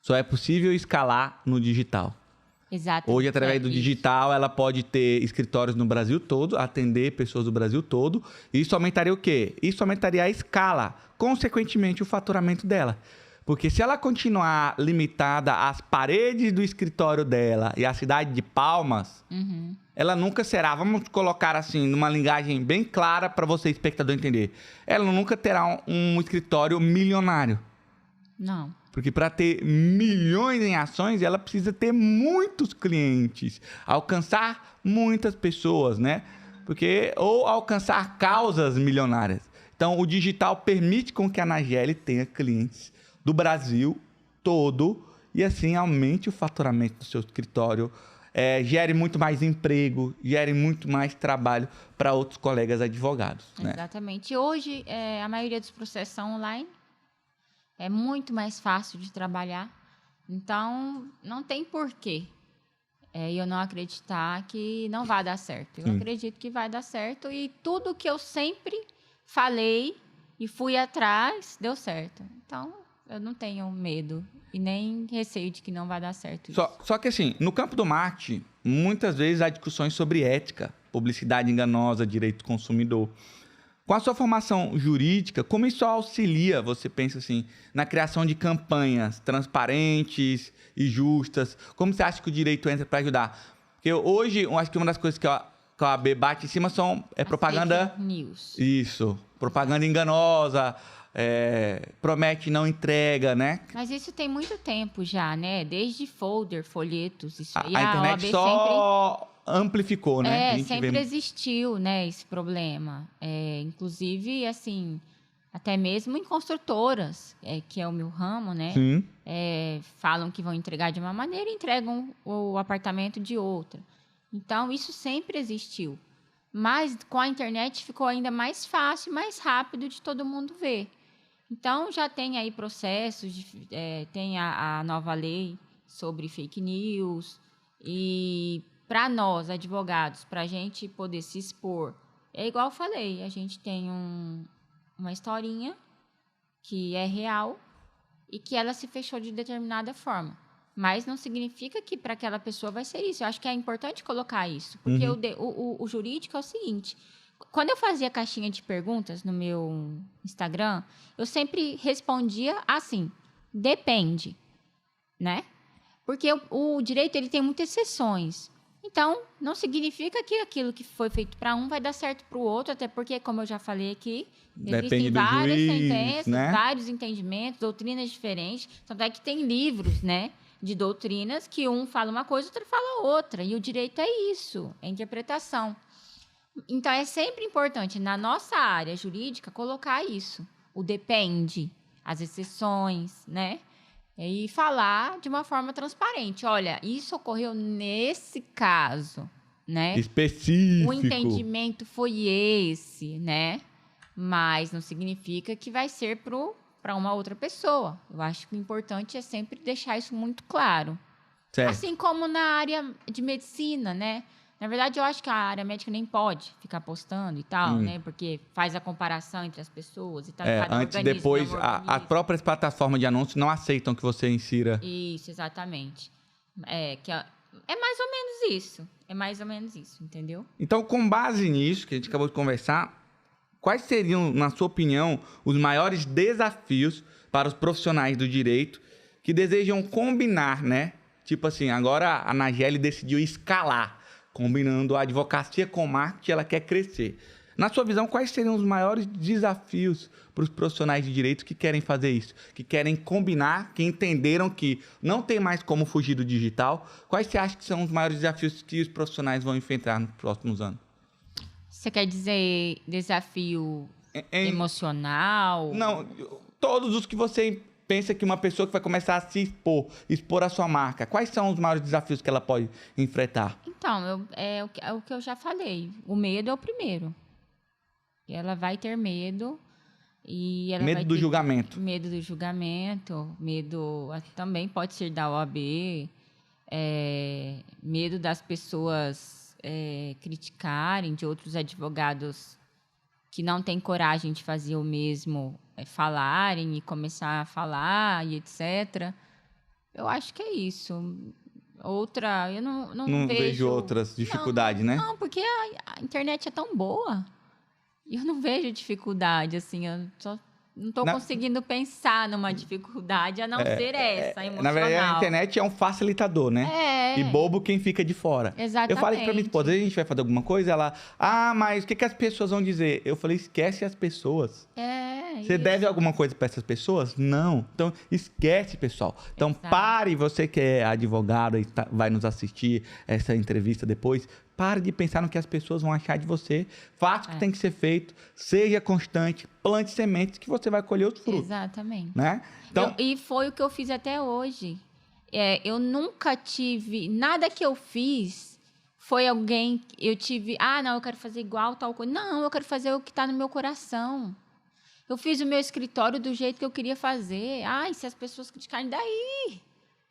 Só é possível escalar no digital. Exato. Hoje, através do digital, ela pode ter escritórios no Brasil todo, atender pessoas do Brasil todo. E isso aumentaria o quê? Isso aumentaria a escala, consequentemente, o faturamento dela. Porque se ela continuar limitada às paredes do escritório dela e à cidade de Palmas, ela nunca será, vamos colocar assim, numa linguagem bem clara para você, espectador, entender. Ela nunca terá um escritório milionário. Não. Porque para ter milhões em ações, ela precisa ter muitos clientes, alcançar muitas pessoas, né? Ou alcançar causas milionárias. Então, o digital permite com que a Nageli tenha clientes do Brasil todo e assim aumente o faturamento do seu escritório, gere muito mais emprego, gere muito mais trabalho para outros colegas advogados, né? Exatamente. Hoje, a maioria dos processos são online, é muito mais fácil de trabalhar, então não tem porquê eu não acreditar que não vai dar certo. Eu acredito que vai dar certo e tudo que eu sempre falei e fui atrás, deu certo. Então, eu não tenho medo e nem receio de que não vai dar certo isso. Só que assim, no campo do marketing, muitas vezes há discussões sobre ética, publicidade enganosa, direito do consumidor. Com a sua formação jurídica, como isso auxilia, você pensa assim, na criação de campanhas transparentes e justas? Como você acha que o direito entra para ajudar? Porque hoje, eu acho que uma das coisas que a OAB bate em cima é propaganda... Fake news. Isso, propaganda enganosa, promete e não entrega, né? Mas isso tem muito tempo já, né? Desde folder, folhetos, isso aí. A internet só amplificou, né? Sempre existiu, né, esse problema. Inclusive, assim, até mesmo em construtoras, que é o meu ramo, né? Sim. Falam que vão entregar de uma maneira e entregam o apartamento de outra. Então, isso sempre existiu. Mas com a internet ficou ainda mais fácil, mais rápido de todo mundo ver. Então, já tem aí processos, tem a nova lei sobre fake news e... Para nós, advogados, para a gente poder se expor, é igual eu falei, a gente tem uma historinha que é real e que ela se fechou de determinada forma. Mas não significa que para aquela pessoa vai ser isso. Eu acho que é importante colocar isso, porque o jurídico é o seguinte, quando eu fazia caixinha de perguntas no meu Instagram, eu sempre respondia assim, depende, né? Porque o direito ele tem muitas exceções. Então, não significa que aquilo que foi feito para um vai dar certo para o outro, até porque, como eu já falei aqui, existem várias sentenças, né? Vários entendimentos, doutrinas diferentes. Tanto é que tem livros, né, de doutrinas que um fala uma coisa, outro fala outra. E o direito é isso, é interpretação. Então, é sempre importante, na nossa área jurídica, colocar isso. O depende, as exceções, né? E falar de uma forma transparente. Olha, isso ocorreu nesse caso, né? Específico. O entendimento foi esse, né? Mas não significa que vai ser para uma outra pessoa. Eu acho que o importante é sempre deixar isso muito claro. Certo. Assim como na área de medicina, né? Na verdade, eu acho que a área médica nem pode ficar postando e tal, né? Porque faz a comparação entre as pessoas e tal. Antes, depois, as próprias plataformas de anúncio não aceitam que você insira. Isso, exatamente. É mais ou menos isso. É mais ou menos isso, entendeu? Então, com base nisso que a gente acabou de conversar, quais seriam, na sua opinião, os maiores desafios para os profissionais do direito que desejam combinar, né? Tipo assim, agora a Nageli decidiu escalar. Combinando a advocacia com o marketing, ela quer crescer. Na sua visão, quais seriam os maiores desafios para os profissionais de direito que querem fazer isso? Que querem combinar, que entenderam que não tem mais como fugir do digital? Quais você acha que são os maiores desafios que os profissionais vão enfrentar nos próximos anos? Você quer dizer desafio emocional? Não, todos os que você pensa que uma pessoa que vai começar a se expor a sua marca, quais são os maiores desafios que ela pode enfrentar? Então, é o que eu já falei. O medo é o primeiro. Ela vai ter medo. E ela medo do julgamento. Medo do julgamento. Medo também pode ser da OAB. Medo das pessoas criticarem, de outros advogados que não têm coragem de fazer o mesmo, falarem e começar a falar e etc. Eu acho que é isso. Outra, eu não vejo outras dificuldades, né? Não, porque a internet é tão boa. Eu não vejo dificuldade, assim, eu só não estou conseguindo pensar numa dificuldade, a não ser essa, emocional. Na verdade, a internet é um facilitador, né? E bobo quem fica de fora. Exatamente. Eu falei pra minha esposa, a gente vai fazer alguma coisa, ela... mas o que as pessoas vão dizer? Eu falei, esquece as pessoas. Você deve alguma coisa para essas pessoas? Não. Então, esquece, pessoal. Então, pare, você que é advogado e vai nos assistir essa entrevista depois, pare de pensar no que as pessoas vão achar de você. Faça o que tem que ser feito, seja constante, plante sementes que você vai colher os frutos. Exatamente. Né? Então, e foi o que eu fiz até hoje. eu nunca tive... Nada que eu fiz foi alguém... Eu tive... não, eu quero fazer igual tal coisa. Não, eu quero fazer o que está no meu coração. Eu fiz o meu escritório do jeito que eu queria fazer. E se as pessoas criticarem, daí?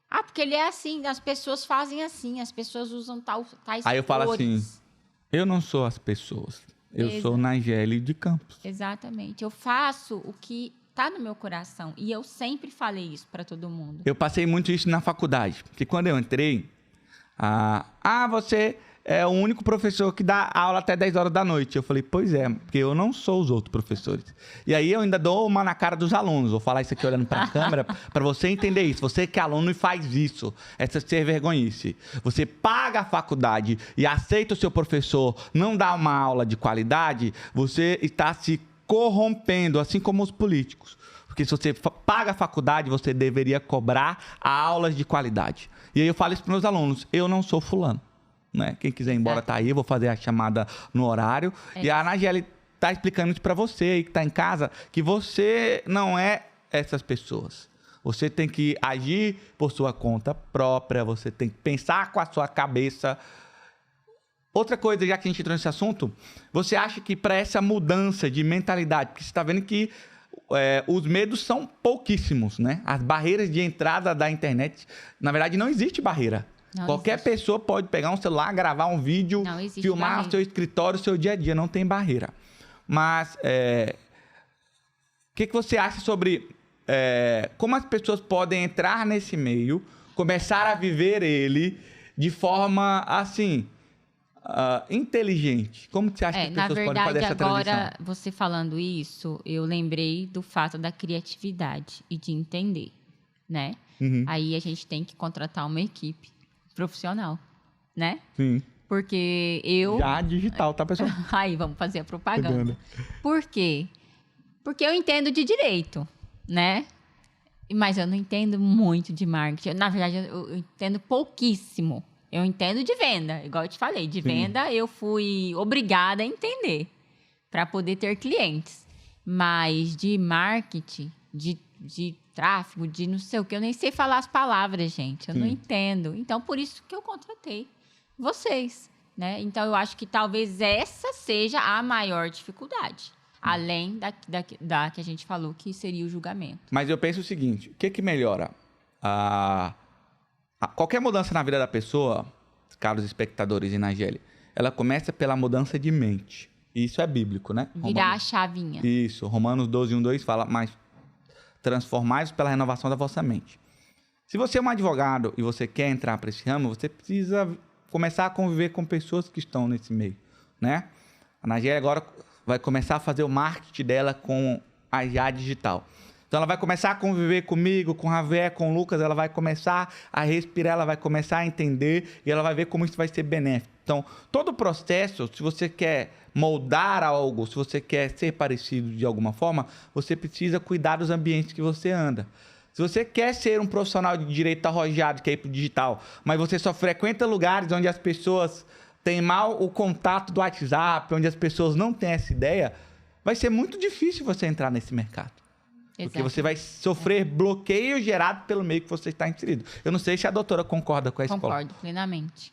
Porque ele é assim, as pessoas fazem assim, as pessoas usam tais cores. Aí eu falo assim, eu não sou as pessoas, eu sou Nageli de Campos. Exatamente, eu faço o que tá no meu coração, e eu sempre falei isso para todo mundo. Eu passei muito isso na faculdade, porque quando eu entrei, você é o único professor que dá aula até 10 horas da noite. Eu falei, pois é, porque eu não sou os outros professores. E aí eu ainda dou uma na cara dos alunos. Vou falar isso aqui olhando para a câmera, para você entender isso. Você que é aluno e faz isso, essa ser vergonhice. Você paga a faculdade e aceita o seu professor não dar uma aula de qualidade, você está se corrompendo, assim como os políticos. Porque se você paga a faculdade, você deveria cobrar aulas de qualidade. E aí eu falo isso para meus alunos, eu não sou fulano. Né? Quem quiser ir embora tá aí, eu vou fazer a chamada no horário. E a Nageli tá explicando isso para você aí que tá em casa, que você não é essas pessoas. Você tem que agir por sua conta própria, você tem que pensar com a sua cabeça. Outra coisa, já que a gente entrou nesse assunto, você acha que para essa mudança de mentalidade, porque você está vendo que os medos são pouquíssimos, né? As barreiras de entrada da internet, na verdade, não existe barreira. Qualquer pessoa pode pegar um celular, gravar um vídeo, filmar o seu escritório, o seu dia a dia, não tem barreira. Mas o que você acha sobre como as pessoas podem entrar nesse meio, começar a viver ele de forma, assim, inteligente? Como que você acha que as pessoas podem fazer essa transição? Na verdade, agora, você falando isso, eu lembrei do fato da criatividade e de entender, né? Uhum. Aí a gente tem que contratar uma equipe profissional, né? Sim. Porque eu... Já digital, tá, pessoal? Aí, vamos fazer a propaganda. Por quê? Porque eu entendo de direito, né? Mas eu não entendo muito de marketing. Na verdade, eu entendo pouquíssimo. Eu entendo de venda, igual eu te falei. De venda, eu fui obrigada a entender para poder ter clientes. Mas de marketing, de tráfego, de não sei o que, eu nem sei falar as palavras, gente. Eu não entendo. Então, por isso que eu contratei vocês, né? Então, eu acho que talvez essa seja a maior dificuldade. Além da que a gente falou, que seria o julgamento. Mas eu penso o seguinte, o que melhora? Qualquer mudança na vida da pessoa, caros espectadores e Nageli, ela começa pela mudança de mente. Isso é bíblico, né? Virar a chavinha. Isso. Romanos 12, 1, 2 fala, mas transformai-vos pela renovação da vossa mente. Se você é um advogado e você quer entrar para esse ramo, você precisa começar a conviver com pessoas que estão nesse meio, né? A Nageli agora vai começar a fazer o marketing dela com a IA digital. Então, ela vai começar a conviver comigo, com o Javier, com o Lucas, ela vai começar a respirar, ela vai começar a entender e ela vai ver como isso vai ser benéfico. Então, todo o processo, se você quer moldar algo, se você quer ser parecido de alguma forma, você precisa cuidar dos ambientes que você anda. Se você quer ser um profissional de direito arrojado, quer ir para o digital, mas você só frequenta lugares onde as pessoas têm mal o contato do WhatsApp, onde as pessoas não têm essa ideia, vai ser muito difícil você entrar nesse mercado. Porque você vai sofrer bloqueio gerado pelo meio que você está inserido. Eu não sei se a doutora concorda com a escola. Concordo plenamente.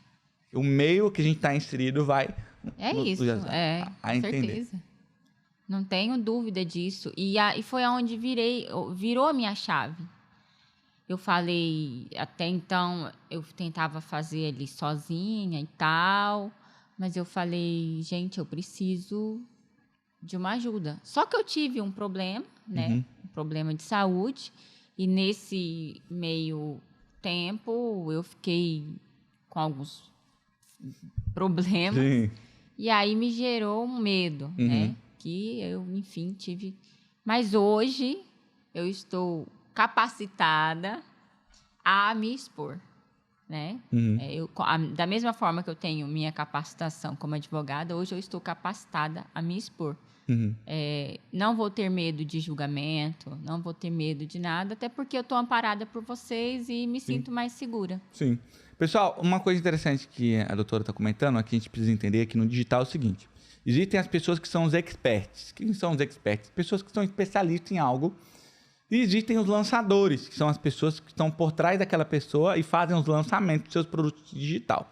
O meio que a gente está inserido vai... Com certeza. Não tenho dúvida disso. E foi aonde virou a minha chave. Eu falei, até então, eu tentava fazer ali sozinha e tal, mas eu falei, gente, eu preciso de uma ajuda. Só que eu tive um problema, né? Um problema de saúde, e nesse meio tempo eu fiquei com alguns problemas. Sim. E aí me gerou um medo, né? Que eu, enfim, tive... Mas hoje eu estou capacitada a me expor, né? Da mesma forma que eu tenho minha capacitação como advogada, hoje eu estou capacitada a me expor. Não vou ter medo de julgamento, não vou ter medo de nada, até porque eu estou amparada por vocês e me sinto mais segura. Sim. Pessoal, uma coisa interessante que a doutora está comentando, aqui a gente precisa entender aqui no digital é o seguinte. Existem as pessoas que são os experts. Quem são os experts? Pessoas que são especialistas em algo E existem os lançadores, que são as pessoas que estão por trás daquela pessoa e fazem os lançamentos dos seus produtos digital.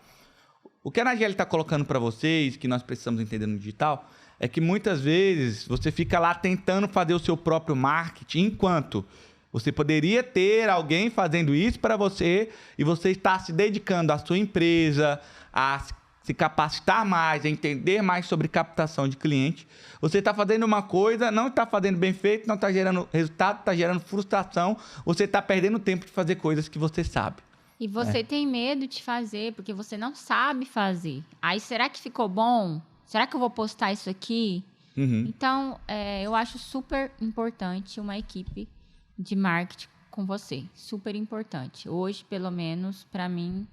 O que a Nageli está colocando para vocês, que nós precisamos entender no digital, é que muitas vezes você fica lá tentando fazer o seu próprio marketing, enquanto você poderia ter alguém fazendo isso para você e você está se dedicando à sua empresa, a se capacitar mais, a entender mais sobre captação de cliente. Você está fazendo uma coisa, não está fazendo bem feito, não está gerando resultado, está gerando frustração, você está perdendo tempo de fazer coisas que você sabe. E você tem medo de fazer, porque você não sabe fazer. Aí, será que ficou bom? Será que eu vou postar isso aqui? Então, eu acho super importante uma equipe de marketing com você. Super importante. Hoje, pelo menos, para mim,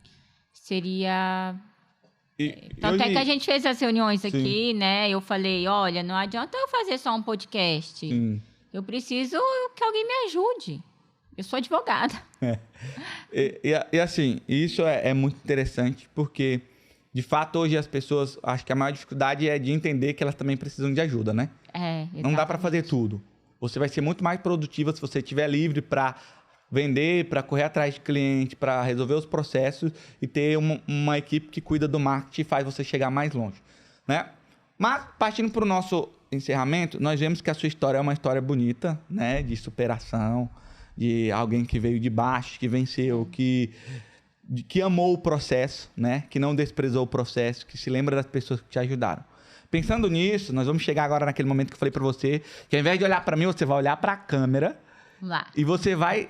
seria... Tanto é que a gente fez as reuniões aqui, né? Eu falei, olha, não adianta eu fazer só um podcast. Sim. Eu preciso que alguém me ajude. Eu sou advogada. E assim, isso é muito interessante, porque, de fato, hoje as pessoas... Acho que a maior dificuldade é de entender que elas também precisam de ajuda, né? Não dá para fazer tudo. Você vai ser muito mais produtiva se você estiver livre para vender, para correr atrás de cliente, para resolver os processos e ter uma equipe que cuida do marketing e faz você chegar mais longe, né? Mas, partindo para o nosso encerramento, nós vemos que a sua história é uma história bonita, né? De superação, de alguém que veio de baixo, que venceu, que amou o processo, né? Que não desprezou o processo, que se lembra das pessoas que te ajudaram. Pensando nisso, nós vamos chegar agora naquele momento que eu falei para você, que ao invés de olhar para mim, você vai olhar para a câmera e você vai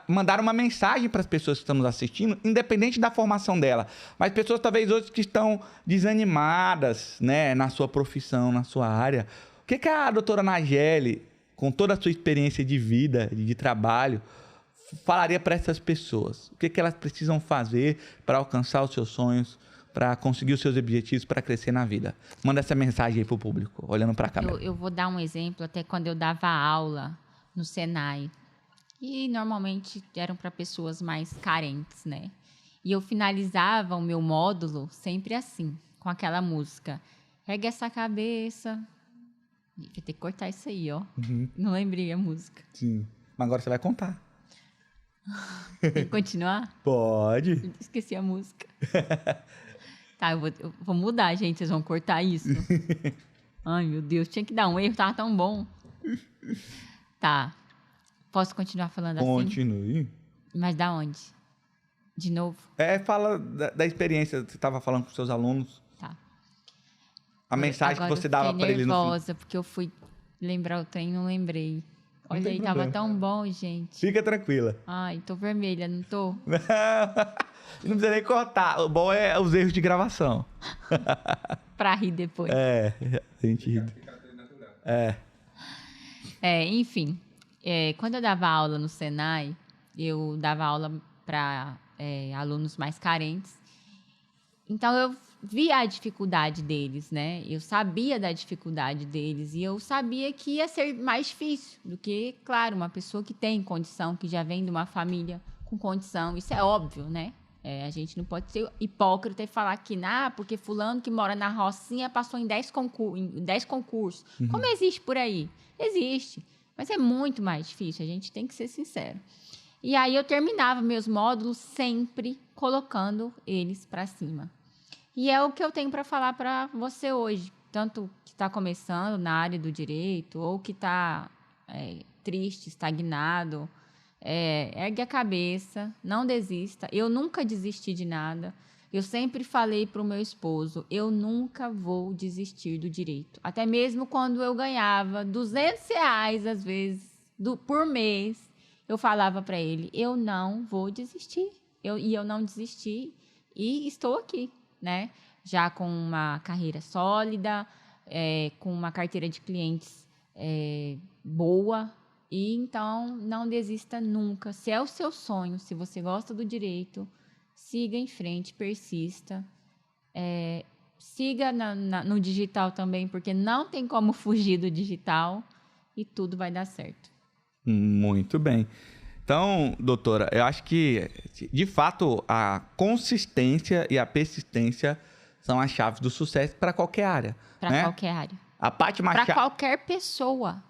mandar uma mensagem para as pessoas que estão nos assistindo, independente da formação dela. Mas pessoas talvez hoje que estão desanimadas, né, na sua profissão, na sua área. O que a doutora Nageli, com toda a sua experiência de vida, de trabalho, falaria para essas pessoas? O que elas precisam fazer para alcançar os seus sonhos, para conseguir os seus objetivos, para crescer na vida? Manda essa mensagem aí para o público, olhando para a câmera. Eu vou dar um exemplo, até quando eu dava aula no Senai. E normalmente eram para pessoas mais carentes, né? E eu finalizava o meu módulo sempre assim, com aquela música. Ergue essa cabeça. Vai ter que cortar isso aí, ó. Não lembrei a música. Sim. Mas agora você vai contar. Tem que continuar? Pode. Esqueci a música. Tá, eu vou mudar, gente. Vocês vão cortar isso. Ai, meu Deus. Tinha que dar um erro. Tava tão bom. Tá. Posso continuar falando assim? Continue. Mas da onde? De novo? Fala da experiência que você estava falando com seus alunos. Tá. A mensagem que você dava para eles no fim. Eu fiquei nervosa, porque eu fui lembrar o trem e não lembrei. Olha aí, tava tão bom, gente. Fica tranquila. Ai, tô vermelha, não tô? Não precisa nem cortar. O bom é os erros de gravação. Pra rir depois. A gente ri. Enfim... quando eu dava aula no Senai, eu dava aula para alunos mais carentes. Então, eu via a dificuldade deles, né? Eu sabia da dificuldade deles e eu sabia que ia ser mais difícil do que, claro, uma pessoa que tem condição, que já vem de uma família com condição. Isso é óbvio, né? A gente não pode ser hipócrita e falar que, porque fulano que mora na Rocinha passou em 10 concursos. Como existe por aí? Existe. Mas é muito mais difícil, a gente tem que ser sincero. E aí eu terminava meus módulos sempre colocando eles para cima. E é o que eu tenho para falar para você hoje, tanto que está começando na área do direito ou que está triste, estagnado. Ergue a cabeça, não desista. Eu nunca desisti de nada. Eu sempre falei para o meu esposo, eu nunca vou desistir do direito. Até mesmo quando eu ganhava R$200, às vezes, por mês, eu falava para ele, eu não vou desistir. E eu não desisti e estou aqui, né? Já com uma carreira sólida, com uma carteira de clientes boa. E então, não desista nunca. Se é o seu sonho, se você gosta do direito... Siga em frente, persista. Siga no digital também, porque não tem como fugir do digital e tudo vai dar certo. Muito bem. Então, doutora, eu acho que, de fato, a consistência e a persistência são as chaves do sucesso para qualquer área. Para qualquer área. A parte mais para qualquer pessoa.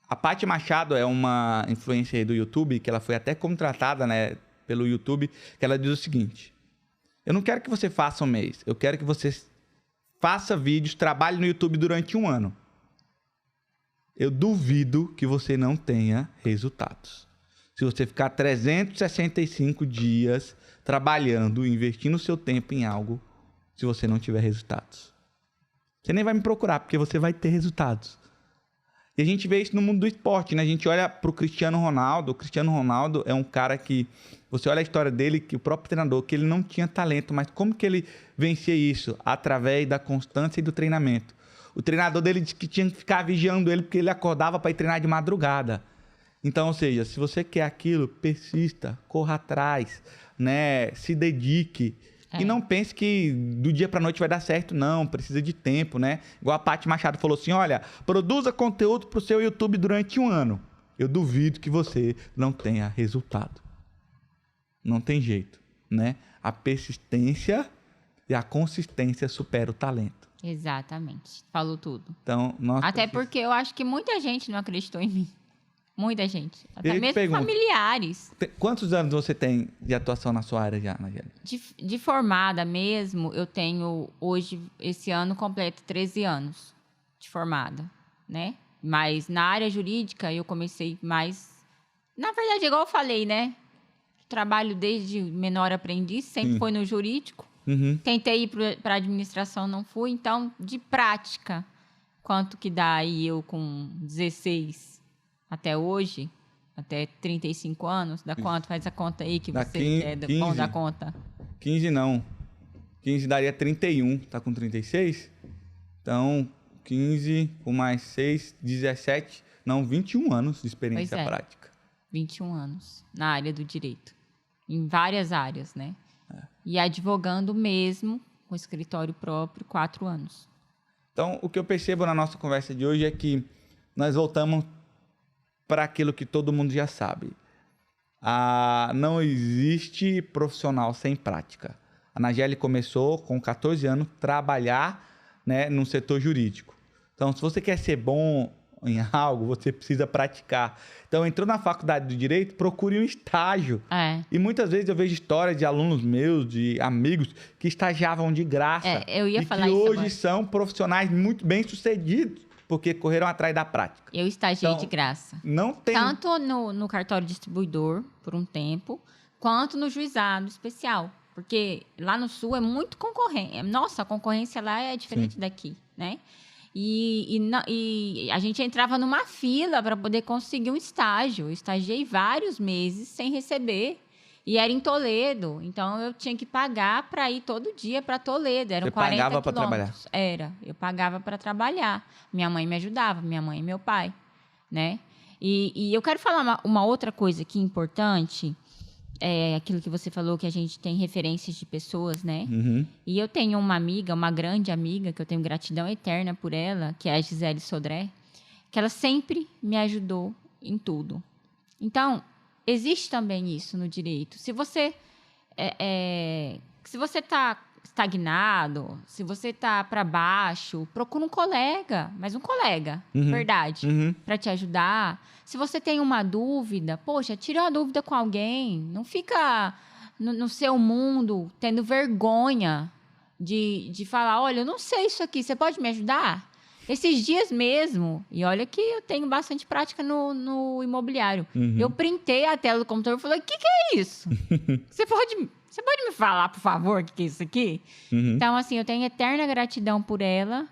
A Paty Machado é uma influencer aí do YouTube, que ela foi até contratada, né, pelo YouTube, que ela diz o seguinte: eu não quero que você faça um mês, eu quero que você faça vídeos, trabalhe no YouTube durante 1 ano. Eu duvido que você não tenha resultados. Se você ficar 365 dias trabalhando, investindo o seu tempo em algo, se você não tiver resultados. Você nem vai me procurar, porque você vai ter resultados. E a gente vê isso no mundo do esporte, né? A gente olha para o Cristiano Ronaldo. O Cristiano Ronaldo é um cara que... Você olha a história dele, que o próprio treinador, que ele não tinha talento, mas como que ele vencia isso? Através da constância e do treinamento. O treinador dele disse que tinha que ficar vigiando ele, porque ele acordava para ir treinar de madrugada. Então, ou seja, se você quer aquilo, persista, corra atrás, né? Se dedique. E não pense que do dia para noite vai dar certo, não. Precisa de tempo, né? Igual a Paty Machado falou assim, olha, produza conteúdo para o seu YouTube durante 1 ano. Eu duvido que você não tenha resultado. Não tem jeito, né? A persistência e a consistência supera o talento. Exatamente. Falou tudo. Então, até porque eu acho que muita gente não acreditou em mim. Muita gente. Até mesmo pergunto, familiares. Quantos anos você tem de atuação na sua área já, Nageli? De formada mesmo, eu tenho hoje, esse ano, completo 13 anos de formada, né? Mas na área jurídica eu comecei mais... Na verdade, igual eu falei, né? Trabalho desde menor aprendiz, sempre foi no jurídico. Uhum. Tentei ir para administração, não fui. Então, de prática, quanto que dá aí eu com 16 até hoje, até 35 anos? Dá quanto? Faz a conta aí que dá você 15, é bom da conta. 15 não. 15 daria 31. Tá com 36? Então, 15 com mais 6, 17. Não, 21 anos de experiência prática. 21 anos na área do direito. Em várias áreas, né? E advogando mesmo, com escritório próprio, 4 anos. Então, o que eu percebo na nossa conversa de hoje é que nós voltamos para aquilo que todo mundo já sabe. Não existe profissional sem prática. A Nageli começou com 14 anos a trabalhar, né, no setor jurídico. Então, se você quer ser bom em algo, você precisa praticar. Então, entrou na faculdade do Direito, procure um estágio. E muitas vezes eu vejo histórias de alunos meus, de amigos, que estagiavam de graça. Eu ia falar isso agora. Hoje são profissionais muito bem-sucedidos, porque correram atrás da prática. Eu estagiei de graça. Não tem... Tanto no cartório distribuidor, por um tempo, quanto no juizado especial. Porque lá no Sul é muito concorrente. Nossa, a concorrência lá é diferente daqui, né? E a gente entrava numa fila para poder conseguir um estágio. Eu estagiei vários meses sem receber. E era em Toledo. Então, eu tinha que pagar para ir todo dia para Toledo. Eram 40 pagava para quilômetros. trabalhar? Eu pagava para trabalhar. Minha mãe me ajudava, minha mãe e meu pai, né? E eu quero falar uma outra coisa aqui importante. É aquilo que você falou, que a gente tem referências de pessoas, né? Uhum. E eu tenho uma amiga, uma grande amiga, que eu tenho gratidão eterna por ela, que é a Gisele Sodré, que ela sempre me ajudou em tudo. Então, existe também isso no direito. Se você está estagnado, se você está para baixo, procura um colega, mas um colega, verdade, para te ajudar. Se você tem uma dúvida, poxa, tira uma dúvida com alguém. Não fica no seu mundo tendo vergonha de falar, olha, eu não sei isso aqui, você pode me ajudar? Esses dias mesmo, e olha que eu tenho bastante prática no imobiliário, eu printei a tela do computador e falei, o que é isso? Você pode me falar, por favor, o que é isso aqui? Então, assim, eu tenho eterna gratidão por ela.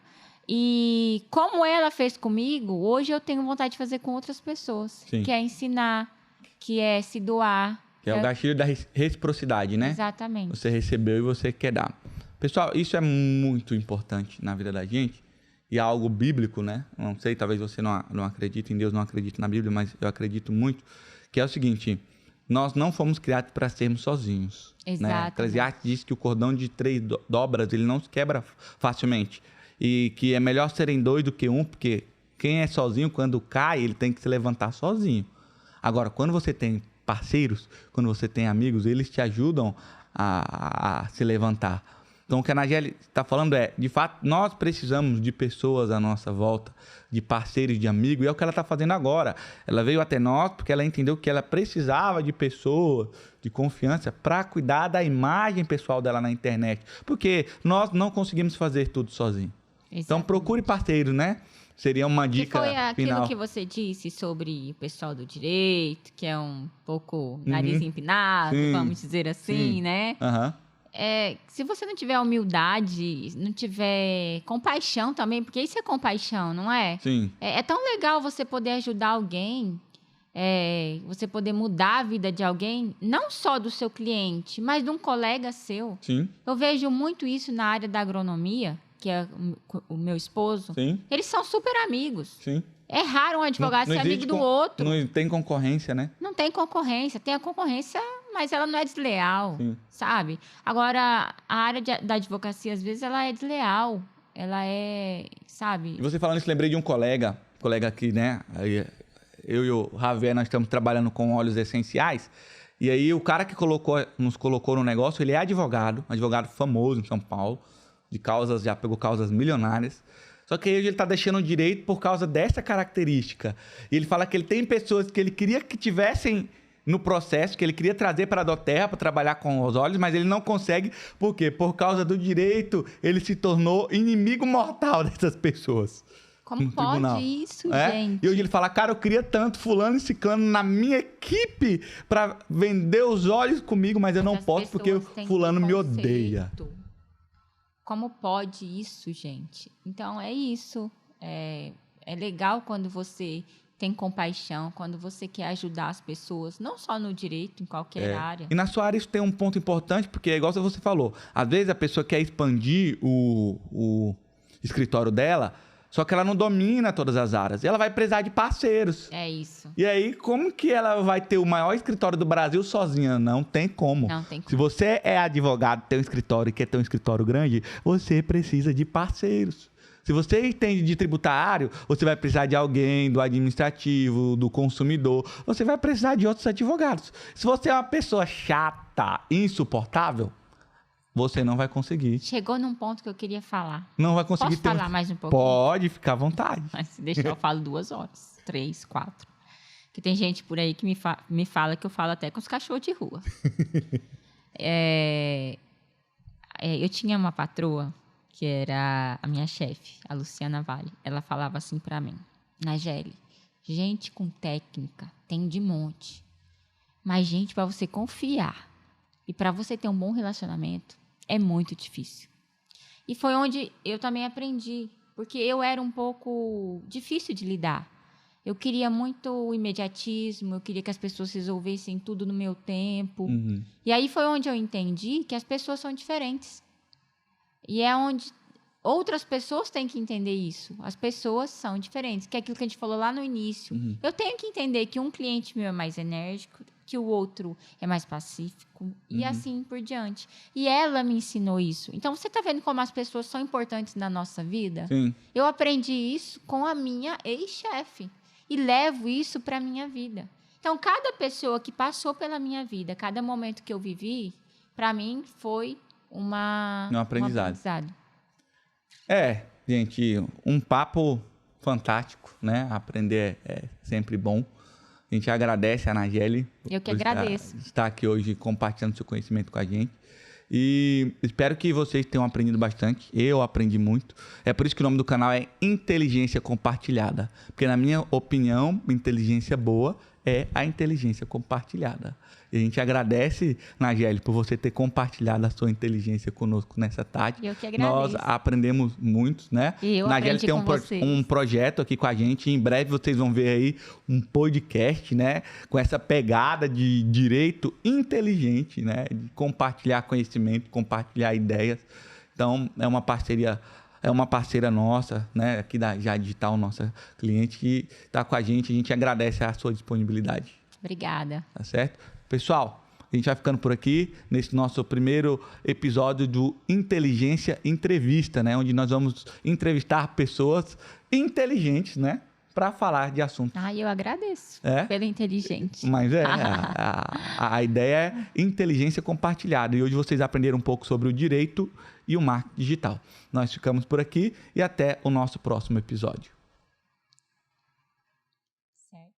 E como ela fez comigo, hoje eu tenho vontade de fazer com outras pessoas. Sim. Que é ensinar, que é se doar. Que é o gatilho da reciprocidade, né? Exatamente. Você recebeu e você quer dar. Pessoal, isso é muito importante na vida da gente. E é algo bíblico, né? Não sei, talvez você não acredite em Deus, não acredite na Bíblia, mas eu acredito muito. Que é o seguinte, nós não fomos criados para sermos sozinhos. Exato. Né? Eclesiastes diz que o cordão de 3 dobras, ele não se quebra facilmente. E que é melhor serem 2 do que 1, porque quem é sozinho, quando cai, ele tem que se levantar sozinho. Agora, quando você tem parceiros, quando você tem amigos, eles te ajudam a se levantar. Então, o que a Nageli está falando é, de fato, nós precisamos de pessoas à nossa volta, de parceiros, de amigos, e é o que ela está fazendo agora. Ela veio até nós porque ela entendeu que ela precisava de pessoas de confiança para cuidar da imagem pessoal dela na internet, porque nós não conseguimos fazer tudo sozinho. Exatamente. Então, procure parceiros, né? Seria uma Que dica foi aquilo final. que você disse sobre o pessoal do direito, que é um pouco nariz empinado, Sim. vamos dizer assim, Sim. né? Aham. Se você não tiver humildade, não tiver compaixão também, porque isso é compaixão, não é? Sim. É tão legal você poder ajudar alguém, você poder mudar a vida de alguém, não só do seu cliente, mas de um colega seu. Sim. Eu vejo muito isso na área da agronomia, que é o meu esposo. Sim. Eles são super amigos. Sim. É raro um advogado ser amigo do outro. Não tem concorrência, né? Não tem concorrência. Tem a concorrência, mas ela não é desleal, Sim. sabe? Agora, a área da advocacia, às vezes, ela é desleal. Ela é, sabe? E você falando isso, lembrei de um colega aqui, né? Aí, eu e o Javier, nós estamos trabalhando com óleos essenciais. E aí, o cara que nos colocou no negócio, ele é advogado famoso em São Paulo, já pegou causas milionárias. Só que aí ele está deixando o direito por causa dessa característica. E ele fala que ele tem pessoas que ele queria que tivessem no processo, que ele queria trazer para a Doterra para trabalhar com os óleos, mas ele não consegue. Por quê? Por causa do direito, ele se tornou inimigo mortal dessas pessoas. Como no pode tribunal. isso, É? gente? E hoje ele fala, cara, eu queria tanto fulano e ciclano na minha equipe para vender os óleos comigo, mas eu não As posso porque pessoas têm fulano me preconceito. odeia. Como pode isso, gente? Então, é isso. É legal quando você tem compaixão, quando você quer ajudar as pessoas, não só no direito, em qualquer área. E na sua área isso tem um ponto importante, porque é igual você falou, às vezes a pessoa quer expandir o escritório dela, só que ela não domina todas as áreas. E ela vai precisar de parceiros. É isso. E aí, como que ela vai ter o maior escritório do Brasil sozinha? Não tem como. Não tem como. Se você é advogado, tem um escritório e quer ter um escritório grande, você precisa de parceiros. Se você entende de tributário, você vai precisar de alguém do administrativo, do consumidor. Você vai precisar de outros advogados. Se você é uma pessoa chata, insuportável, você não vai conseguir. Chegou num ponto que eu queria falar. Não vai conseguir Posso falar mais um pouquinho? Pode, ficar à vontade. Mas se deixar, eu falo 2 horas, 3, 4. Que tem gente por aí que me fala que eu falo até com os cachorros de rua. Eu tinha uma patroa que era a minha chefe, a Luciana Vale. Ela falava assim pra mim, Nageli, gente com técnica tem de monte, mas gente pra você confiar e pra você ter um bom relacionamento é muito difícil. E foi onde eu também aprendi, porque eu era um pouco difícil de lidar. Eu queria muito o imediatismo, eu queria que as pessoas resolvessem tudo no meu tempo. Uhum. E aí foi onde eu entendi que as pessoas são diferentes. E é onde outras pessoas têm que entender isso. As pessoas são diferentes, que é aquilo que a gente falou lá no início. Uhum. Eu tenho que entender que um cliente meu é mais enérgico, que o outro é mais pacífico, e assim por diante. E ela me ensinou isso. Então, você está vendo como as pessoas são importantes na nossa vida? Sim. Eu aprendi isso com a minha ex-chefe. E levo isso para a minha vida. Então, cada pessoa que passou pela minha vida, cada momento que eu vivi, para mim foi um aprendizado. Gente, um papo fantástico, né? Aprender é sempre bom. A gente agradece a Nageli. Eu que agradeço. Estar aqui hoje compartilhando seu conhecimento com a gente. E espero que vocês tenham aprendido bastante. Eu aprendi muito. É por isso que o nome do canal é Inteligência Compartilhada. Porque, na minha opinião, inteligência boa é a inteligência compartilhada. E a gente agradece, Nageli, por você ter compartilhado a sua inteligência conosco nessa tarde. Eu que agradeço. Nós aprendemos muito, né? E eu Nageli aprendi tem com vocês. um projeto aqui com a gente. Em breve vocês vão ver aí um podcast, né? Com essa pegada de direito inteligente, né? De compartilhar conhecimento, compartilhar ideias. Então, é uma parceira nossa, né? Aqui da Já Digital, nossa cliente, que está com a gente agradece a sua disponibilidade. Obrigada. Tá certo? Pessoal, a gente vai ficando por aqui nesse nosso primeiro episódio do Inteligência Entrevista, né? Onde nós vamos entrevistar pessoas inteligentes, né? para falar de assuntos. Eu agradeço pelo inteligente. Mas a ideia é inteligência compartilhada. E hoje vocês aprenderam um pouco sobre o direito e o marketing digital. Nós ficamos por aqui e até o nosso próximo episódio. Certo.